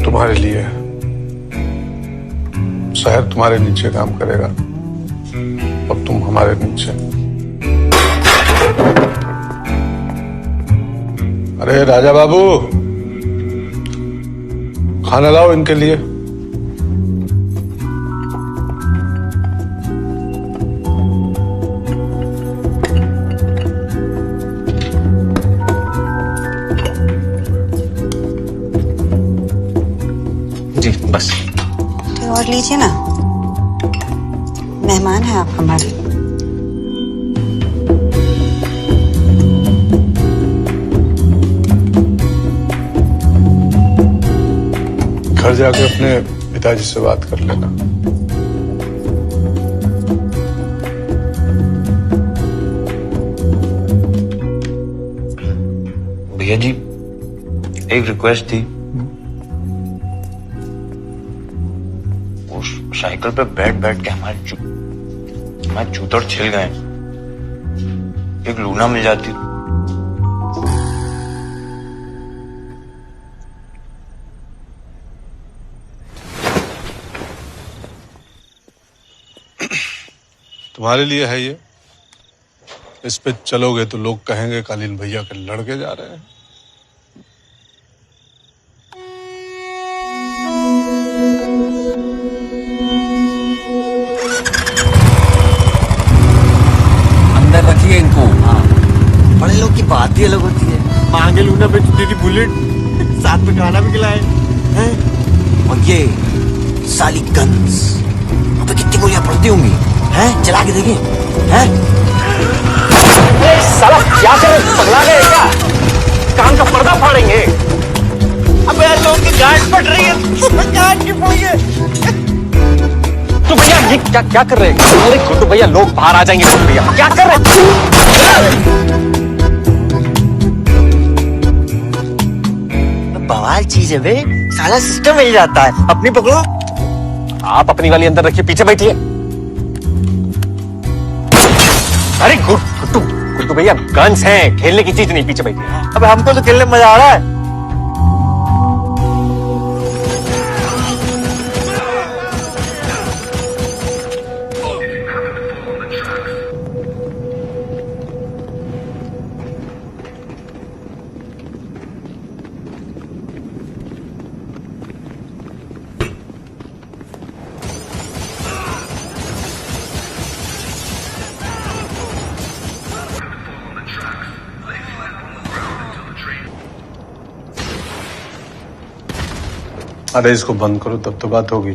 तुम्हारे लिए है। शहर तुम्हारे नीचे काम करेगा और तुम हमारे नीचे। अरे राजा बाबू, खाना लाओ इनके लिए। जी बस। तो और लीजिए ना, मेहमान हैं आप हमारे। घर जाके अपने पिताजी से बात कर लेना। भैया जी, एक रिक्वेस्ट थी। उस साइकिल पे बैठ बैठ के हमारे जूतड़ छिल गए। एक लूना मिल जाती। तुम्हारे लिए है ये। इस पे चलोगे तो लोग कहेंगे कालीन भैया के लड़के जा रहे हैं। अंदर रखिए इनको। हाँ, बड़े लोग की बात ही अलग होती है। मांगे लूना पे दीदी बुलेट, साथ में खाना भी खिलाए हैं। और ये साली गन्स तो कितनी गोलियां पड़ती होंगी हैं? चला के देखिए हैं? साला क्या कर रहे, पगला गए क्या? कान का पर्दा फाड़ेंगे। अबे लोगों की गांड फट रही है। गांड की फोड़ी है। तो भैया ये क्या कर रहे हैं? अरे गुड्डू भैया, लोग बाहर आ जाएंगे। गुड्डू भैया क्या कर रहे हैं? बवाल चीज है बे, साला सिस्टम मिल जाता है। अपनी पकड़ो। आप अपनी वाली अंदर रखिए, पीछे बैठिए। अरे गुड्डू भैया, गन्स हैं, खेलने की चीज नहीं, पीछे बैठिए। अबे हमको तो खेलने में मजा आ रहा है। अरे इसको बंद करो, तब तो बात होगी।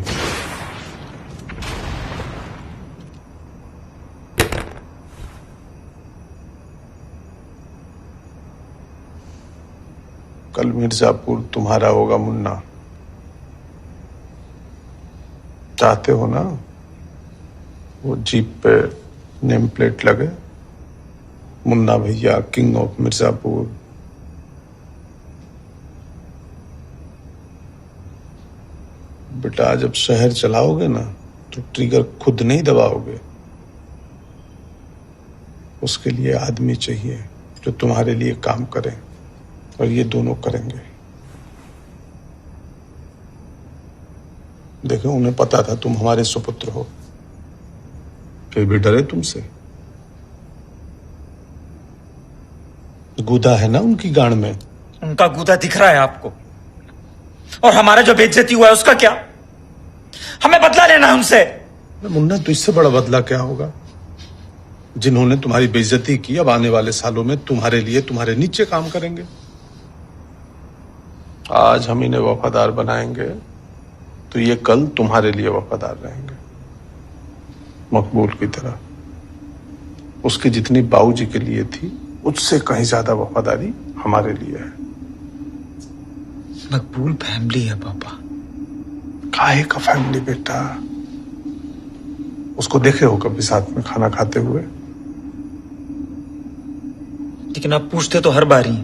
कल मिर्जापुर तुम्हारा होगा मुन्ना। चाहते हो ना वो जीप पे नेम प्लेट लगे, मुन्ना भैया किंग ऑफ मिर्जापुर। बेटा जब शहर चलाओगे ना तो ट्रिगर खुद नहीं दबाओगे। उसके लिए आदमी चाहिए जो तुम्हारे लिए काम करे, और ये दोनों करेंगे। देखो उन्हें पता था तुम हमारे सुपुत्र हो, फिर भी डरे तुमसे। गूदा है ना उनकी गांड में। उनका गूदा दिख रहा है आपको, और हमारा जो बेइज्जती हुआ है उसका क्या? हमें बदला लेना है उनसे। मुन्ना तो इससे बड़ा बदला क्या होगा? जिन्होंने तुम्हारी बेइज्जती की अब आने वाले सालों में तुम्हारे लिए तुम्हारे नीचे काम करेंगे। आज हम इन्हें वफादार बनाएंगे तो ये कल तुम्हारे लिए वफादार रहेंगे, मकबूल की तरह। उसकी जितनी बाबूजी के लिए थी उससे कहीं ज्यादा वफादारी हमारे लिए है। मकबूल फैमिली है पापा। काहे का फैमिली बेटा? उसको देखे हो कभी साथ में खाना खाते हुए? लेकिन आप पूछते तो हर बार ही।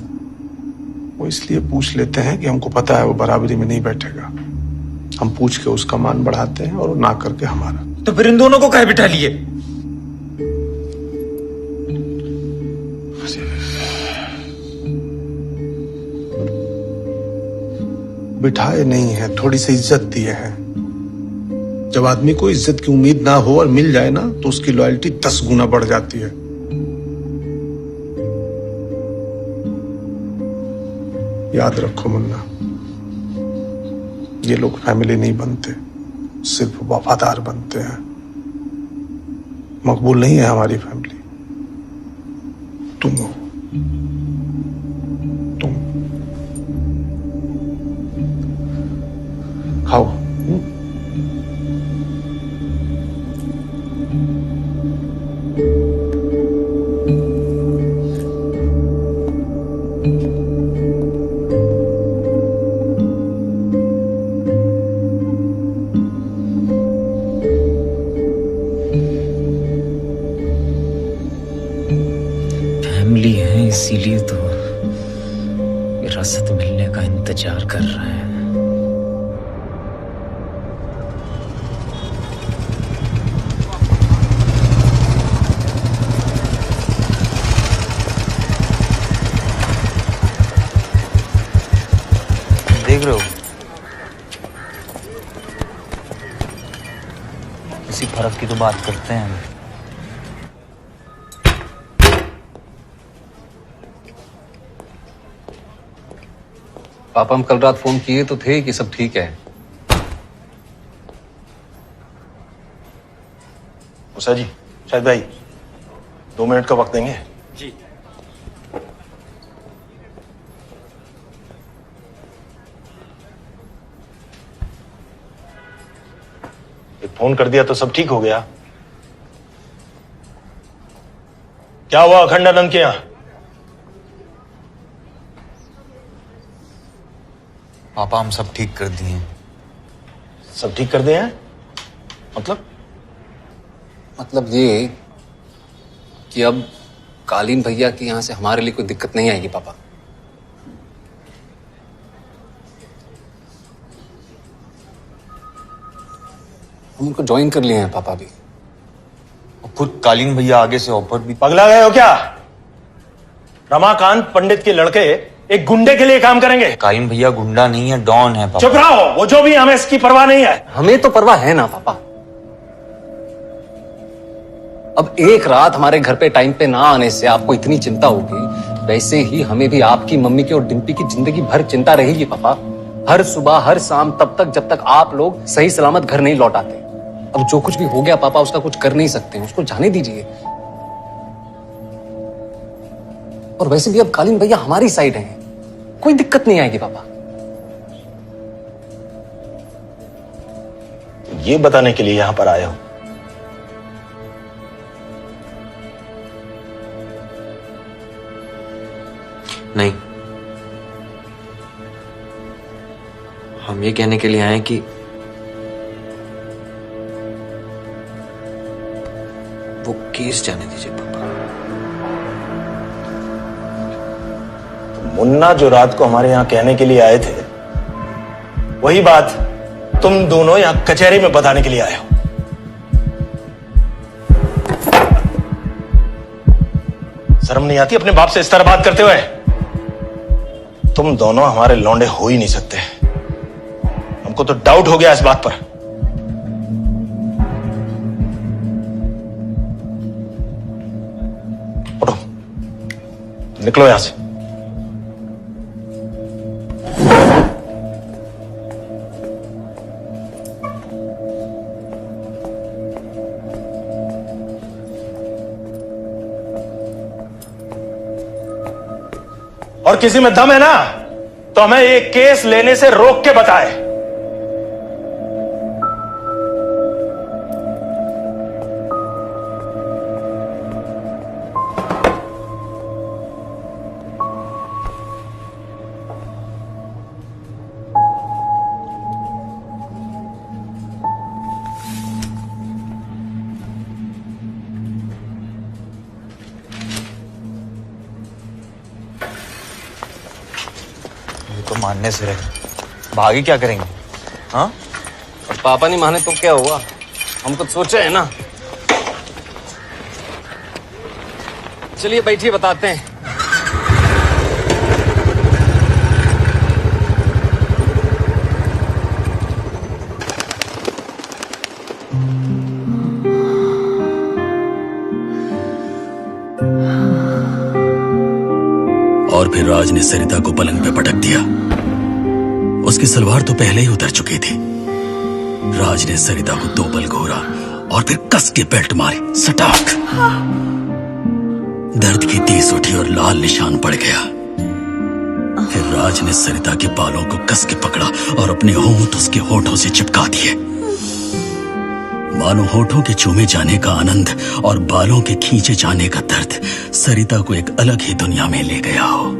वो इसलिए पूछ लेते हैं कि हमको पता है वो बराबरी में नहीं बैठेगा। हम पूछ के उसका मान बढ़ाते हैं और ना करके हमारा। तो फिर इन दोनों को काहे बिठा लिए? बिठाए नहीं है, थोड़ी सी इज्जत दिए हैं। जब आदमी को इज्जत की उम्मीद ना हो और मिल जाए ना तो उसकी लॉयल्टी 10 गुना बढ़ जाती है। याद रखो मुन्ना, ये लोग फैमिली नहीं बनते, सिर्फ वफादार बनते हैं। मकबूल नहीं है हमारी फैमिली, तुम हो। तुम खाओ। फैमिली है इसीलिए तो विरासत मिलने का इंतजार कर रहा है। देख रहे हो, किसी फर्क की तो बात करते हैं हम। पापा हम कल रात फोन किए तो थे कि सब ठीक है। उषा जी, शायद भाई 2 मिनट का वक्त देंगे? जी। एक फोन कर दिया तो सब ठीक हो गया? क्या हुआ अखंडानंद के यहां? पापा हम सब ठीक कर दिए। सब ठीक कर दिए हैं? मतलब ये कि अब कालीन भैया की यहां से हमारे लिए कोई दिक्कत नहीं आएगी पापा। हम उनको ज्वाइन कर लिए हैं पापा भी। और खुद कालीन भैया आगे से ऑफर भी। पगला गए हो क्या? रमाकांत पंडित के लड़के एक गुंडे के लिए काम करेंगे? कालीन भैया गुंडा नहीं है, डॉन है पापा। चुप रहो, वो जो भी, हमें इसकी परवाह नहीं है। हमें तो परवाह है ना पापा। अब एक रात हमारे घर पे टाइम पे ना आने से आपको इतनी चिंता होगी, वैसे ही हमें भी आपकी मम्मी की और डिम्पी की जिंदगी भर चिंता रहेगी पापा। हर सुबह हर शाम, तब तक जब तक आप लोग सही सलामत घर नहीं लौट आते। अब जो कुछ भी हो गया पापा, उसका कुछ कर नहीं सकते, उसको जाने दीजिए। और वैसे भी अब कालीन भैया हमारी साइड हैं, कोई दिक्कत नहीं आएगी पापा। ये बताने के लिए यहां पर आए हो? नहीं, हम ये कहने के लिए आए कि वो केस जाने दीजिए पापा। मुन्ना जो रात को हमारे यहां कहने के लिए आए थे, वही बात तुम दोनों यहां कचहरी में बताने के लिए आए हो। शर्म नहीं आती अपने बाप से इस तरह बात करते हुए? तुम दोनों हमारे लौंडे हो ही नहीं सकते। हमको तो डाउट हो गया इस बात पर। उठो, निकलो यहां से। और किसी में दम है ना तो हमें ये केस लेने से रोक के बताए। तो मानने से रहे, भागी क्या करेंगे? हाँ, और पापा नहीं माने तो क्या हुआ? हम कुछ सोचे हैं ना। चलिए बैठिए, बताते हैं। और फिर राज ने सरिता को पलंग पे पटक दिया। उसकी सलवार तो पहले ही उतर चुकी थी। राज ने सरिता को 2 पल घूरा और फिर कस के बेल्ट मारी, सटाक। दर्द की तीस उठी और लाल निशान पड़ गया। फिर राज ने सरिता के बालों को कस के पकड़ा और अपने होंठ उसके होठों से चिपका दिए। मानो होठों के चूमे जाने का आनंद और बालों के खींचे जाने का दर्द सरिता को एक अलग ही दुनिया में ले गया हो।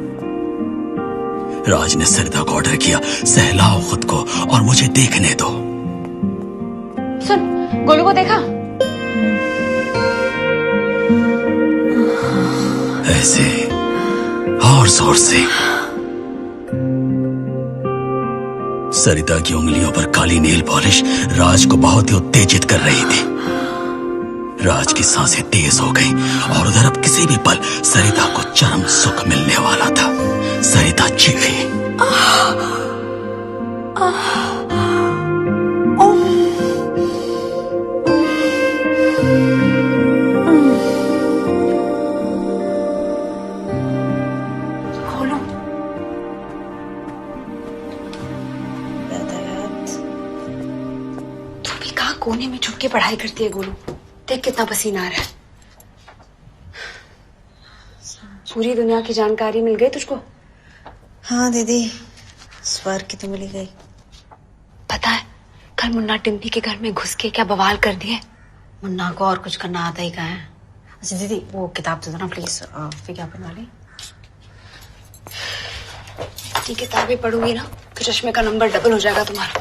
राज ने सरिता को ऑर्डर किया, सहलाओ खुद को और मुझे देखने दो। सुन, गोलू को देखा? ऐसे और जोर से। सरिता की उंगलियों पर काली नेल पॉलिश राज को बहुत ही उत्तेजित कर रही थी। राज की सांसें तेज हो गईं और उधर अब किसी भी पल सरिता को चरम सुख मिलने वाला था। सरिता चीखी। कोने में छुप के पढ़ाई करती है गोलू। देख कितना पसीना आ रहा है। पूरी दुनिया की जानकारी मिल गई तुझको? हाँ दीदी, स्वर्ग की तो मिल गई। पता है कल मुन्ना टिम्पी के घर में घुस के क्या बवाल कर दिए। मुन्ना को और कुछ करना आता ही कहाँ है। अच्छा दीदी, वो किताब दे दो ना प्लीज, विज्ञापन वाली। ये किताबें पढ़ूंगी ना तो चश्मे का नंबर डबल हो जाएगा तुम्हारा।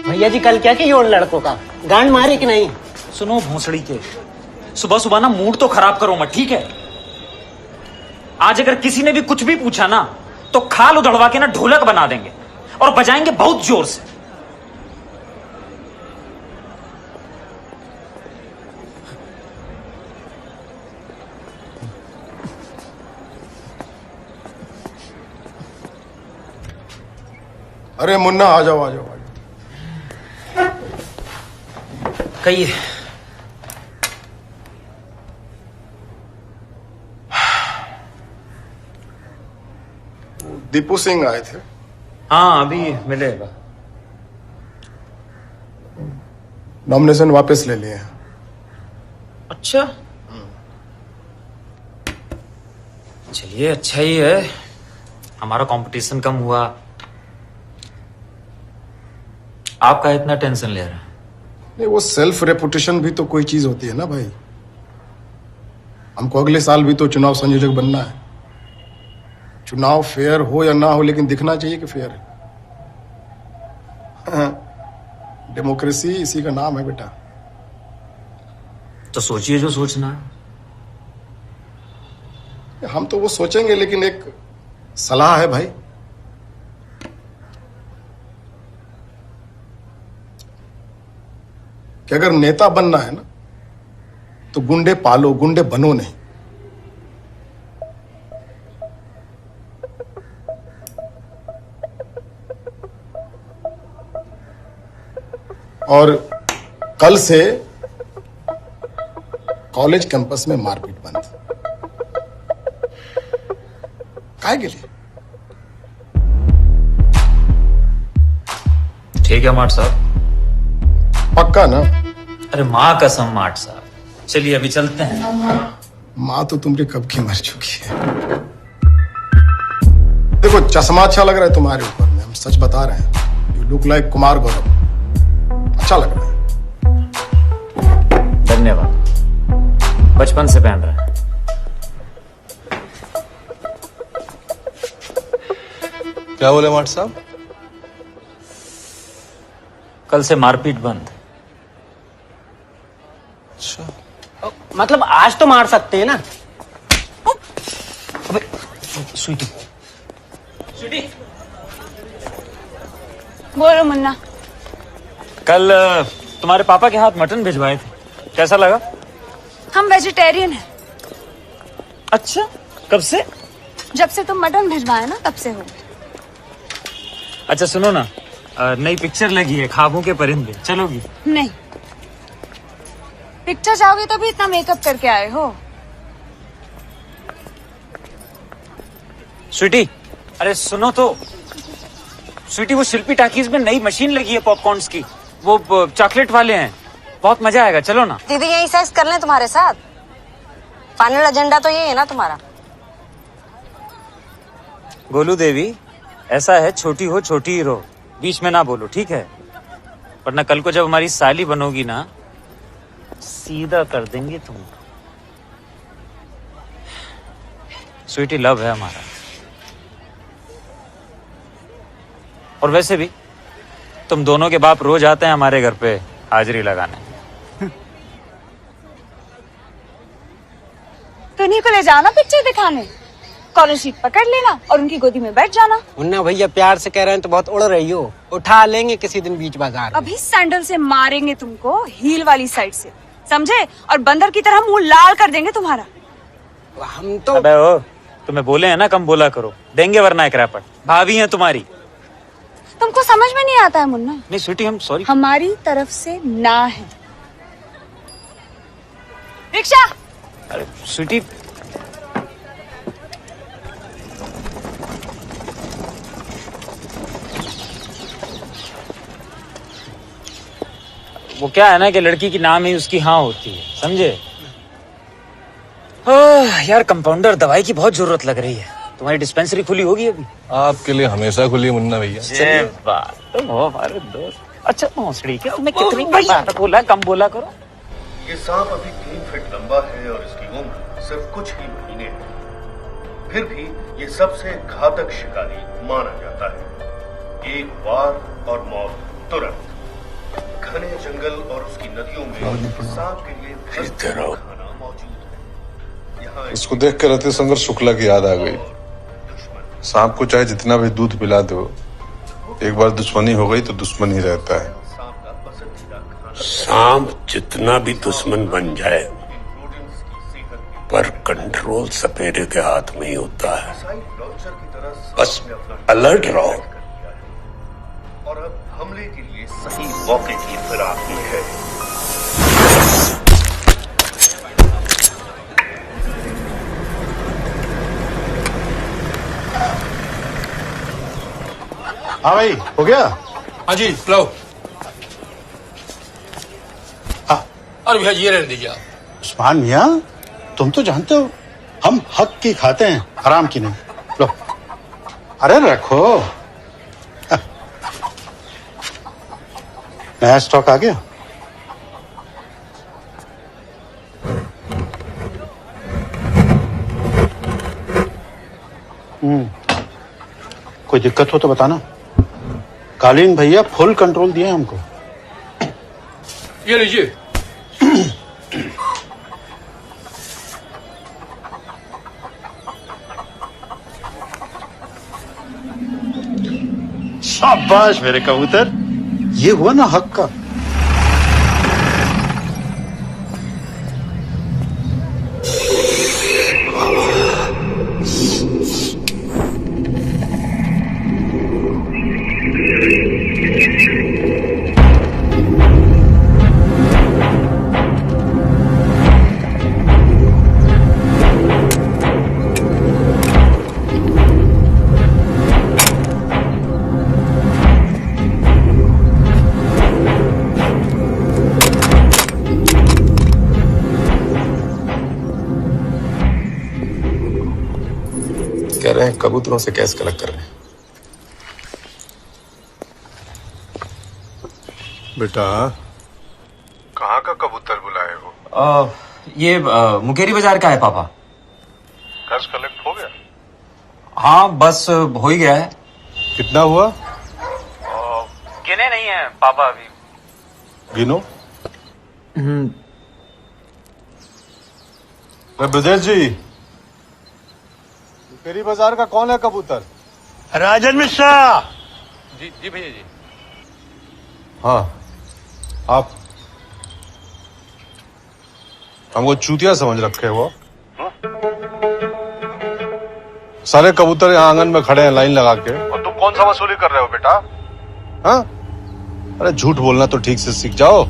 भैया जी कल क्या किया उन लड़कों का? गांड मारे कि नहीं? सुनो भोंसड़ी के, सुबह सुबह ना मूड तो खराब करो मत, ठीक है? आज अगर किसी ने भी कुछ भी पूछा ना तो खाल उधड़वा के ना ढोलक बना देंगे और बजाएंगे बहुत जोर से। अरे मुन्ना आ जाओ आ जाओ आ जाओ। कहिए। दीपू सिंह आए थे। हाँ अभी मिलेगा। नॉमिनेशन वापस ले लिए हैं। अच्छा चलिए, अच्छा ही है, हमारा कंपटीशन कम हुआ। आपका इतना टेंशन ले रहा है? नहीं, वो सेल्फ रेपुटेशन भी तो कोई चीज होती है ना भाई। हमको अगले साल भी तो चुनाव संयोजक बनना है। चुनाव फेयर हो या ना हो, लेकिन दिखना चाहिए कि फेयर है। डेमोक्रेसी इसी का नाम है बेटा। तो सोचिए जो सोचना है। हम तो वो सोचेंगे, लेकिन एक सलाह है भाई। कि अगर नेता बनना है ना तो गुंडे पालो, गुंडे बनो नहीं। और कल से कॉलेज कैंपस में मारपीट बंद। काहे के लिए? ठीक है माट साहब। पक्का ना? अरे माँ कसम माट साहब, चलिए अभी चलते हैं। माँ तो तुम्हारी कब की मर चुकी है। देखो चश्मा अच्छा लग रहा है तुम्हारे ऊपर में, हम सच बता रहे हैं। You look like Kumar Gaurav. अच्छा लग रहा है। धन्यवाद, बचपन से पहन रहे हैं। क्या बोले माट साहब? कल से मारपीट बंद। मतलब आज तो मार सकते हैं ना। अबे स्वीटी स्वीटी बोलो मुन्ना। कल तुम्हारे पापा के हाथ मटन भिजवाए थे, कैसा लगा? हम वेजिटेरियन हैं। अच्छा, कब से? जब से तुम मटन भिजवाए ना तब से हो। अच्छा सुनो ना, नई पिक्चर लगी है ख्वाबों के परिंदे, चलोगी? नहीं, पिक्चर जाओगे तो भी इतना मेकअप करके आए हो। स्वीटी, अरे सुनो तो। स्वीटी, वो शिल्पी टाकीज में नई मशीन लगी है पॉपकॉर्न्स की, वो चॉकलेट वाले हैं, बहुत मजा आएगा, चलो ना। दीदी यही सेक्स कर लें तुम्हारे साथ? फाइनल एजेंडा तो ये है ना तुम्हारा? गोलू देवी, ऐसा है छोटी हो छोटी ही रहो, बीच में ना बोलो, ठीक है? वरना कल को जब हमारी साली बनोगी ना, सीधा कर देंगे तुम। स्वीटी, लव है हमारा। और वैसे भी तुम दोनों के बाप रोज आते हैं हमारे घर पे हाजिरी लगाने। तो उन्हीं को ले जाना पिक्चर दिखाने, कॉलर शीट पकड़ लेना और उनकी गोदी में बैठ जाना। मुन्ना भैया प्यार से कह रहे हैं तो बहुत उड़ रही हो, उठा लेंगे किसी दिन बीच बाजार में। अभी सैंडल से मारेंगे तुमको, हील वाली साइड से, समझे? और बंदर की तरह मुंह लाल कर देंगे तुम्हारा। हम तो अबे ओ, तुम्हें बोले हैं ना कम बोला करो, देंगे वरना एक रैपट। भाभी है तुम्हारी। तुमको समझ में नहीं आता है मुन्ना? नहीं स्वीटी, हम सॉरी। हमारी तरफ से ना है। रिक्शा। अरे स्वीटी, वो क्या है ना कि लड़की की नाम ही उसकी हाँ होती है, समझे? यार कंपाउंडर, दवाई की बहुत जरूरत लग रही है। तुम्हारी डिस्पेंसरी खुली होगी अभी? आपके लिए हमेशा खुली है मुन्ना भैया। ये बात तुम हो हमारे दोस्त। अच्छा भोंसड़ी क्या, मैं कितनी बार बोला कम बोला करो। ये सांप अभी 3 फीट लंबा है और इसकी उम्र सिर्फ कुछ ही महीने है। फिर भी ये सबसे घातक शिकारी माना जाता है। एक वार और मौत तुरंत। घने जंगल और उसकी नदियों में सांप के लिए खाना मौजूद है। इसको देख कर रति शंकर शुक्ला की याद आ गई। सांप को चाहे जितना भी दूध पिला दो, एक बार दुश्मनी हो गई तो दुश्मन ही रहता है। सांप जितना भी दुश्मन बन जाए, पर कंट्रोल सपेरे के हाथ में ही होता है। बस अलर्ट रहो। और अब हमले के लिए सही मौके की फिराक में है। हाँ भाई, हो गया? हाँ जी, लो। और भैया ये रहने दीजिए आप। उस्मान मियाँ, तुम तो जानते हो हम हक की खाते हैं, हराम की नहीं। लो, अरे रखो। नया स्टॉक आ गया? कोई दिक्कत हो तो बताना। कालीन भैया फुल कंट्रोल दिए हमको। ये लीजिए। शाबाश मेरे कबूतर, ये हुआ ना हक का। कह रहे हैं कबूतरों से कैसे कलेक्ट कर रहे हैं। बेटा, कहाँ का कबूतर बुलाए हो? ये मुकेरी बाजार का है पापा। कैश कलेक्ट हो गया? हाँ बस हो ही गया है। कितना हुआ? गिने नहीं है पापा अभी। गिनो। ब्रजेश जी, फेरी बाजार का कौन है कबूतर? राजन मिश्रा। जी जी भैया जी। हाँ, आप हमको चूतिया समझ रखे हो। सारे कबूतर यहाँ आंगन में खड़े हैं लाइन लगा के, और तुम कौन सा वसूली कर रहे हो बेटा? हाँ? अरे झूठ बोलना तो ठीक से सीख जाओ।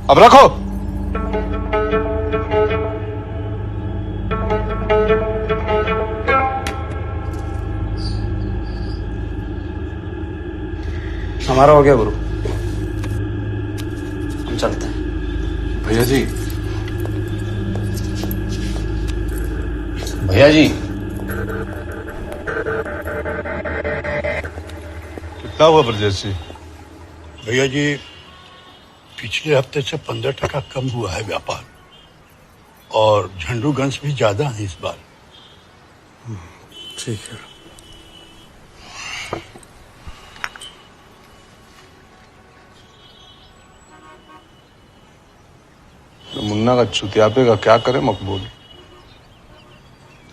अब रखो। हमारा हो गया गुरु, हम चलते हैं। भैया जी, भैया जी, कितना हुआ ब्रजेश जी? भैया जी, पिछले हफ्ते से 15% कम हुआ है व्यापार, और झंडूगंज भी ज्यादा है इस बार। ठीक है। तो मुन्ना का चुतियापे का क्या करे मकबूल?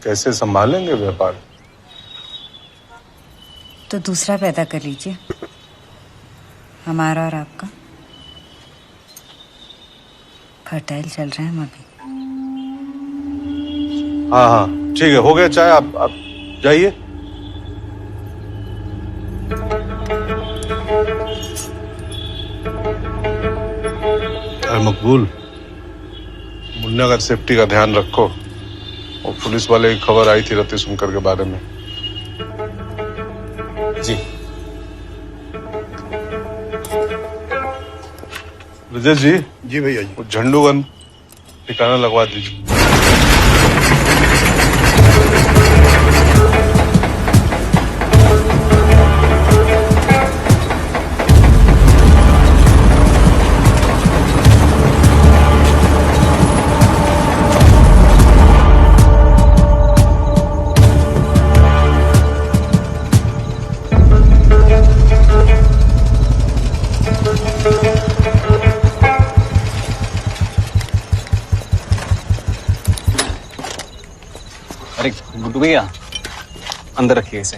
कैसे संभालेंगे व्यापार? तो दूसरा पैदा कर लीजिए, हमारा और आपका। फर्टाइल चल रहे हैं हम अभी। हाँ हाँ ठीक है, हो गया चाय। आप जाइए। अरे मकबूल, मुन्ना का सेफ्टी का ध्यान रखो। और पुलिस वाले की खबर आई थी रतीश सुनकर के बारे में। जी। ब्रजेश जी। जी भैया जी। वो झंडूगन ठिकाना लगवा दीजिए। अरे गुड्डू भैया, अंदर रखिए इसे।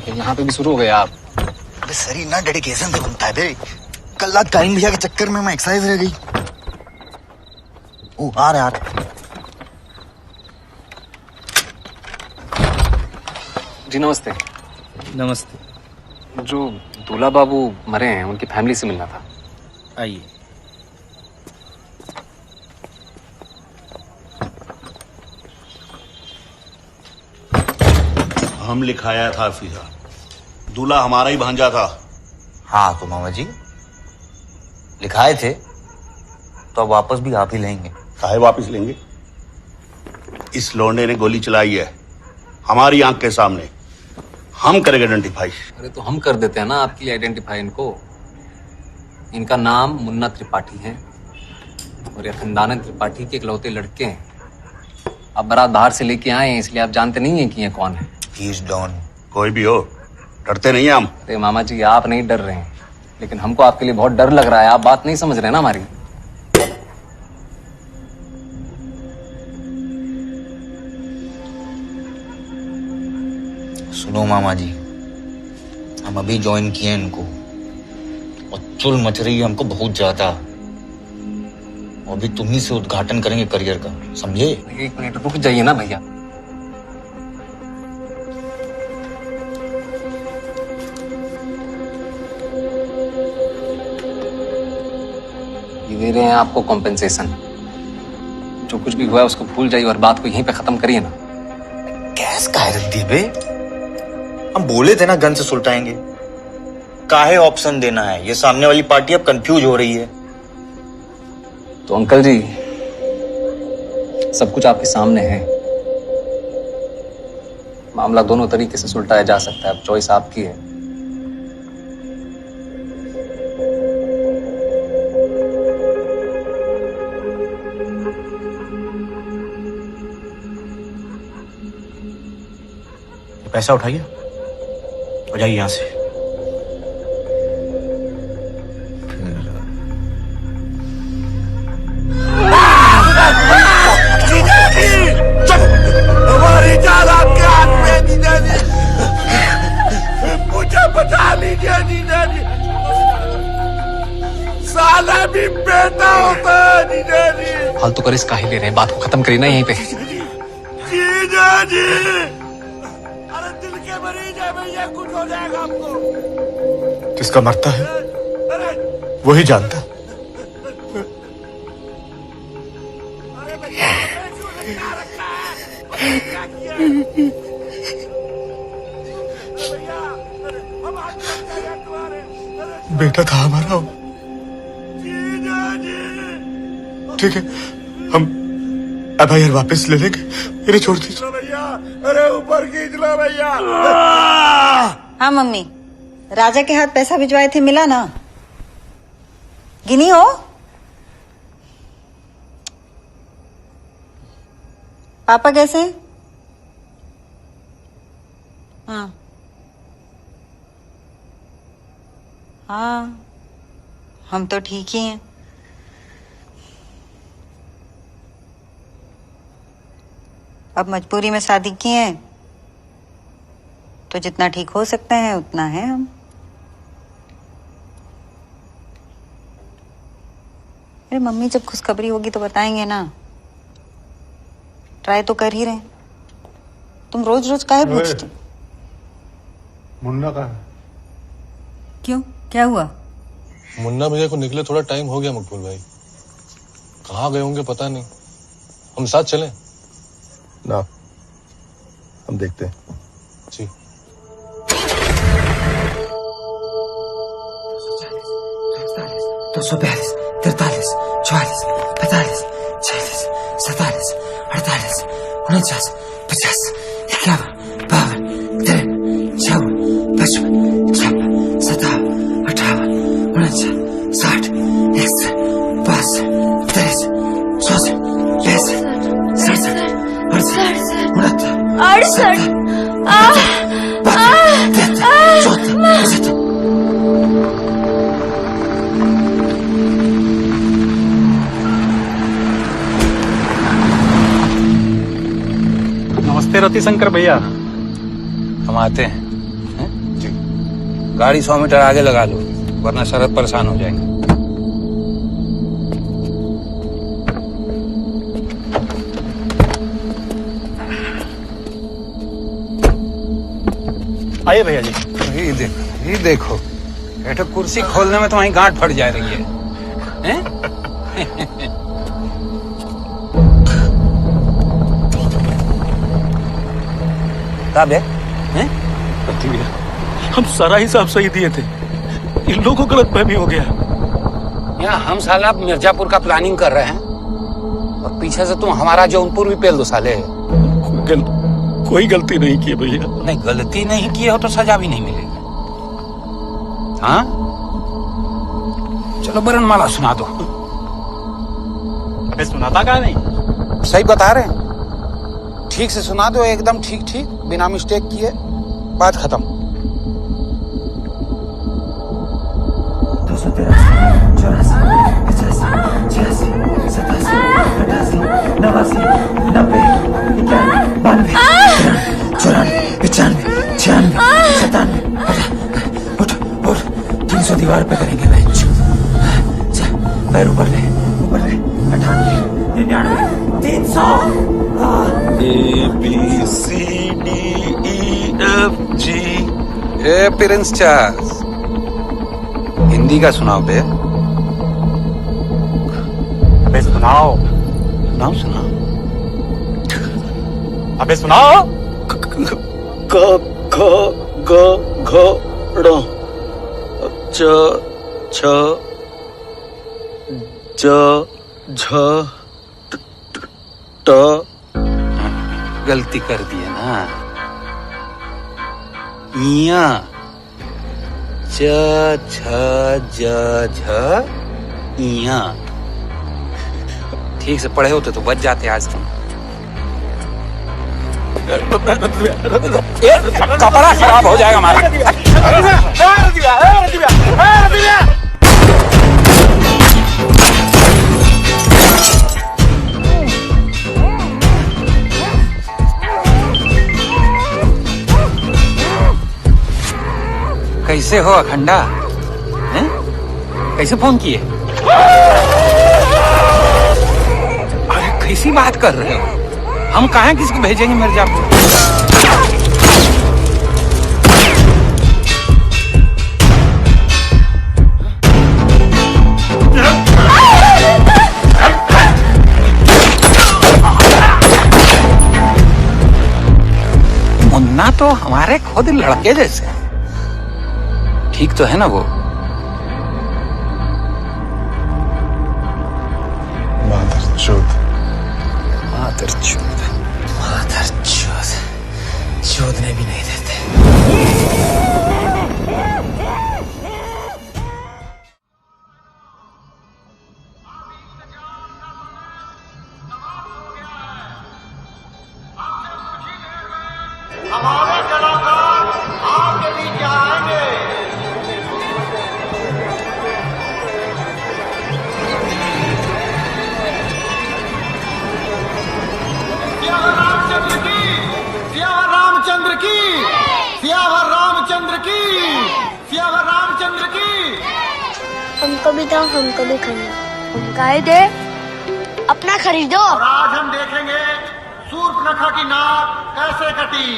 यहाँ पे भी शुरू हो गए आप? अबे सर, इतना डेडिकेशन से बनता है बे। कल रात कालीन भैया के चक्कर में मैं एक्सरसाइज रह गई। ओ आ रहा है। जी नमस्ते। नमस्ते। जो दूल्हा बाबू मरे हैं, उनकी फैमिली से मिलना था। आइए। हम लिखाया था फीसा, दूल्हा हमारा ही भांजा था। हाँ तो मामा जी लिखाए थे, तो अब वापस भी आप ही लेंगे। काहे वापस लेंगे? इस लौंडे ने गोली चलाई है हमारी आंख के सामने, हम करेंगे आइडेंटिफाई। अरे तो हम कर देते हैं ना आपके लिए आइडेंटिफाई इनको। इनका नाम मुन्ना त्रिपाठी है और ये खानदान त्रिपाठी के इकलौते लड़के हैं। आप बारात बाहर से लेके आए हैं, इसलिए आप जानते नहीं हैं कि ये कौन है। He is don. कोई भी हो, डरते नहीं है हम। अरे मामा जी, आप नहीं डर रहे हैं, लेकिन हमको आपके लिए बहुत डर लग रहा है। आप बात नहीं समझ रहे ना हमारी। सुनो मामा जी, हम अभी ज्वाइन किए हैं इनको, और चुल मच रही है हमको बहुत ज्यादा। और अभी तुम ही से उद्घाटन करेंगे करियर का, समझे? एक मिनट रुक जाइए ना भैया। ये दे रहे हैं आपको कॉम्पेंसेशन। जो कुछ भी हुआ है उसको भूल जाइए और बात को यहीं पे खत्म करिए ना। गैस काहे रख दी बे? हम बोले थे ना गन से सुलटाएंगे। काहे ऑप्शन देना है? ये सामने वाली पार्टी अब कंफ्यूज हो रही है। तो अंकल जी, सब कुछ आपके सामने है। मामला दोनों तरीके से सुलटाया जा सकता है, अब चॉइस आपकी है। पैसा उठाइए। हो जाइए यहाँ से। हमारी जान आपके हाथ में जीजा जी, मुझे बचा लीजिए जीजा जी। साला भी बेटा होता है जीजा जी। फालतू कर इसका ही ले रहे हैं, बात को खत्म करिए ना यहीं पे। जीजा जी, अरे दिल के मरीज है भैया, कुछ हो जाएगा आपको। किसका मरता है वही जानता। बेटा था हमारा। ठीक है, हम FIR वापस ले लेंगे, इन्हें छोड़ दीजिए भैया। अरे ऊपर खींच लो भैया। हाँ मम्मी, राजा के हाथ पैसा भिजवाए थे, मिला ना? गिनी हो? पापा कैसे हैं? हाँ हाँ, हम तो ठीक ही हैं। अब मजबूरी में शादी की है, तो जितना ठीक हो सकते हैं उतना है हम। अरे मम्मी, जब खुशखबरी होगी तो बताएंगे ना। ट्राई तो कर ही रहे। तुम रोज रोज काहे पूछते? मुन्ना कहाँ है? क्यों, क्या हुआ? मुन्ना भैया को निकले थोड़ा टाइम हो गया मकबूल भाई, कहाँ गए होंगे पता नहीं। हम साथ चलें? ना, हम देखते हैं। जी। 242, 43, 44, 45, 46, 47, 48, 49, 50, 51, 52, 53, 54, 55, 56, 57, 58, 59, 60, 61, 62, 63, 64, 68, नमस्ते रति शंकर भैया। हम आते हैं जी। गाड़ी 100 मीटर आगे लगा लो, वरना शरद परेशान हो जाएंगे। आइए भैया जी। ये देखो बैठो, कुर्सी खोलने में तुम्हारी गांठ फट जा रही है, हैं? साहब है? हम सारा हिसाब सही दिए थे, इन लोगों को गलतफहमी हो गया। यहाँ हम साला मिर्जापुर का प्लानिंग कर रहे हैं और पीछे से तुम हमारा जौनपुर भी पेल दो साले। कोई गलती नहीं की भैया। नहीं, गलती नहीं की हो तो सजा भी नहीं मिलेगी। हाँ, चलो बरनमाला सुना दो। मैं सुनाता क्या नहीं? सही बता रहे हैं, ठीक से सुना दो, एकदम ठीक ठीक, बिना मिस्टेक किए, बात खत्म। 283, 84, 85, 86, 87, 88, 90, 91, 92, 94, 95, 96, 97। उठ 300 दीवार पे करेंगे बेंच। पैर ऊपर ले 98, 99, 300। ABCDEFG। ए प्रिंस चार्ल्स, हिंदी का सुनाओ बे। अबे सुनाओ। सुनाओ। अबे सुनाओ। क ख ग घ ड़ च छ ज झ ट। गलती कर दिए ना। इया च छ ज झ इया। ठीक से पढ़े होते तो बच जाते आज तुम। कपड़ा खराब हो जाएगा हमारा। कैसे हो अखंडा? हैं? कैसे फोन किए? अरे कैसी बात कर रहे हो? हम कहाँ किसको भेजेंगे मिर्जापुर? मुन्ना तो हमारे खुद लड़के जैसे, ठीक तो है ना वो? चोदने भी नहीं देते। हमारे कलाकार आपके बीच आएंगे। रामचंद्र की, रामचंद्र की, रामचंद्र की, रामचंद्र की। हमको भी दो, हमको भी खरीदो। हम गाय दे, अपना खरीदो। और आज हम देखेंगे सूर्पनखा की नाक कैसे कटी।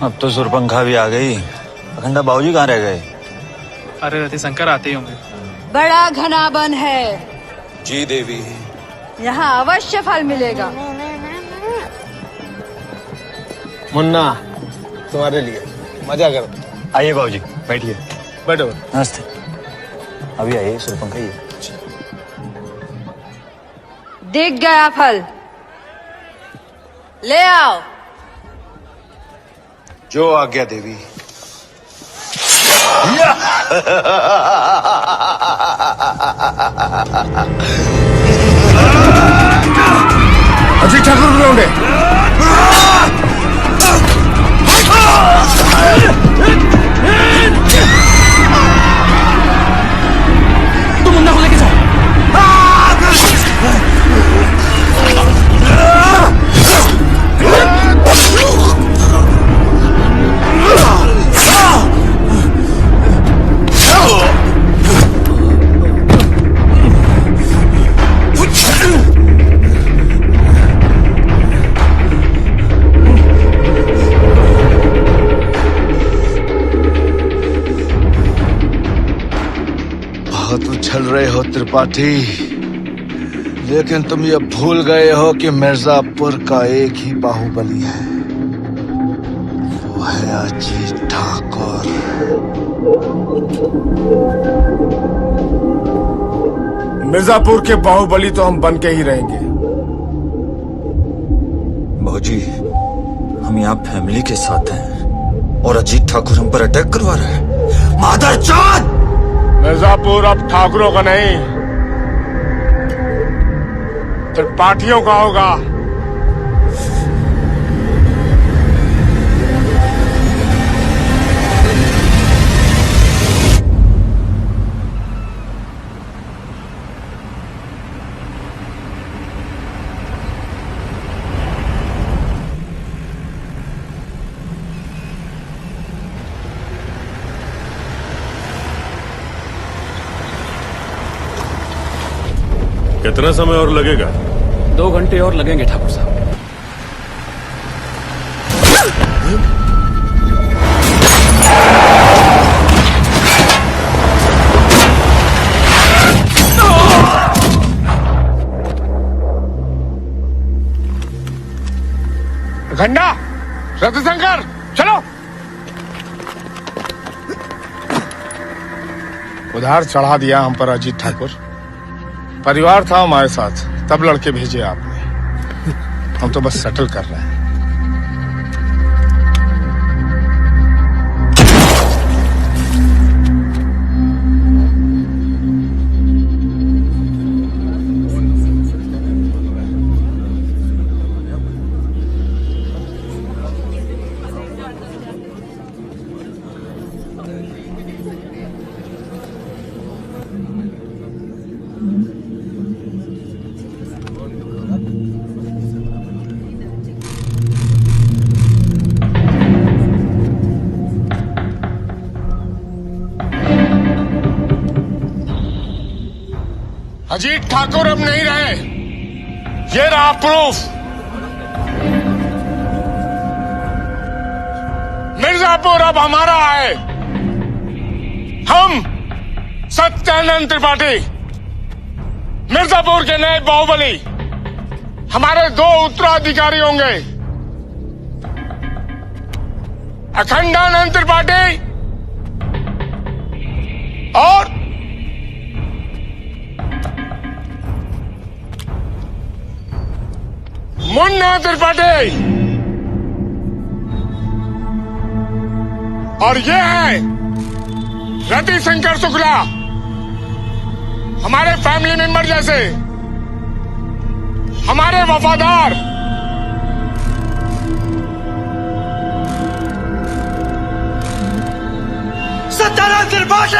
अब तो सुरपंखा भी आ गई। अखंडा बाबूजी कहाँ रह गए? अरे रति शंकर आते ही होंगे। बड़ा घना वन है, जी देवी। यहाँ अवश्य फल मिलेगा। मुन्ना तुम्हारे लिए, मजा करो। आइए बाबूजी, बैठिए। बैठो। नमस्ते। अभी आइए, सुरपंखा ही है। दिख गया फल, ले आओ। जो आज्ञा देवी। अजीत ठाकुर को लौंडे। तुम मुन्ना को लेके जाओ। बहुत उछल रहे हो त्रिपाठी, लेकिन तुम ये भूल गए हो कि मिर्जापुर का एक ही बाहुबली है, वो है अजीत ठाकुर। मिर्जापुर के बाहुबली तो हम बन के ही रहेंगे। बाबूजी, हम यहाँ फैमिली के साथ हैं और अजीत ठाकुर हम पर अटैक करवा रहा है। मादरचोद! मिर्जापुर अब ठाकुरों का नहीं, त्रिपाठियों का होगा। कितना समय और लगेगा? 2 घंटे और लगेंगे ठाकुर साहब। घंटा, रतिशंकर, चलो। उधार चढ़ा दिया हम पर अजीत ठाकुर। परिवार था हमारे साथ, तब लड़के भेजे आपने। हम तो बस सेटल कर रहे हैं। अजीत ठाकुर अब नहीं रहे, ये रहा प्रूफ। मिर्जापुर अब हमारा है। हम सत्यानंद त्रिपाठी मिर्जापुर के नए बाहुबली, हमारे 2 उत्तराधिकारी होंगे, अखंडानंद त्रिपाठी और मुन्ना त्रिपाठी। और ये है रति शंकर शुक्ला, हमारे फैमिली मेंबर जैसे, हमारे वफादार। सत्यानंद त्रिपाठी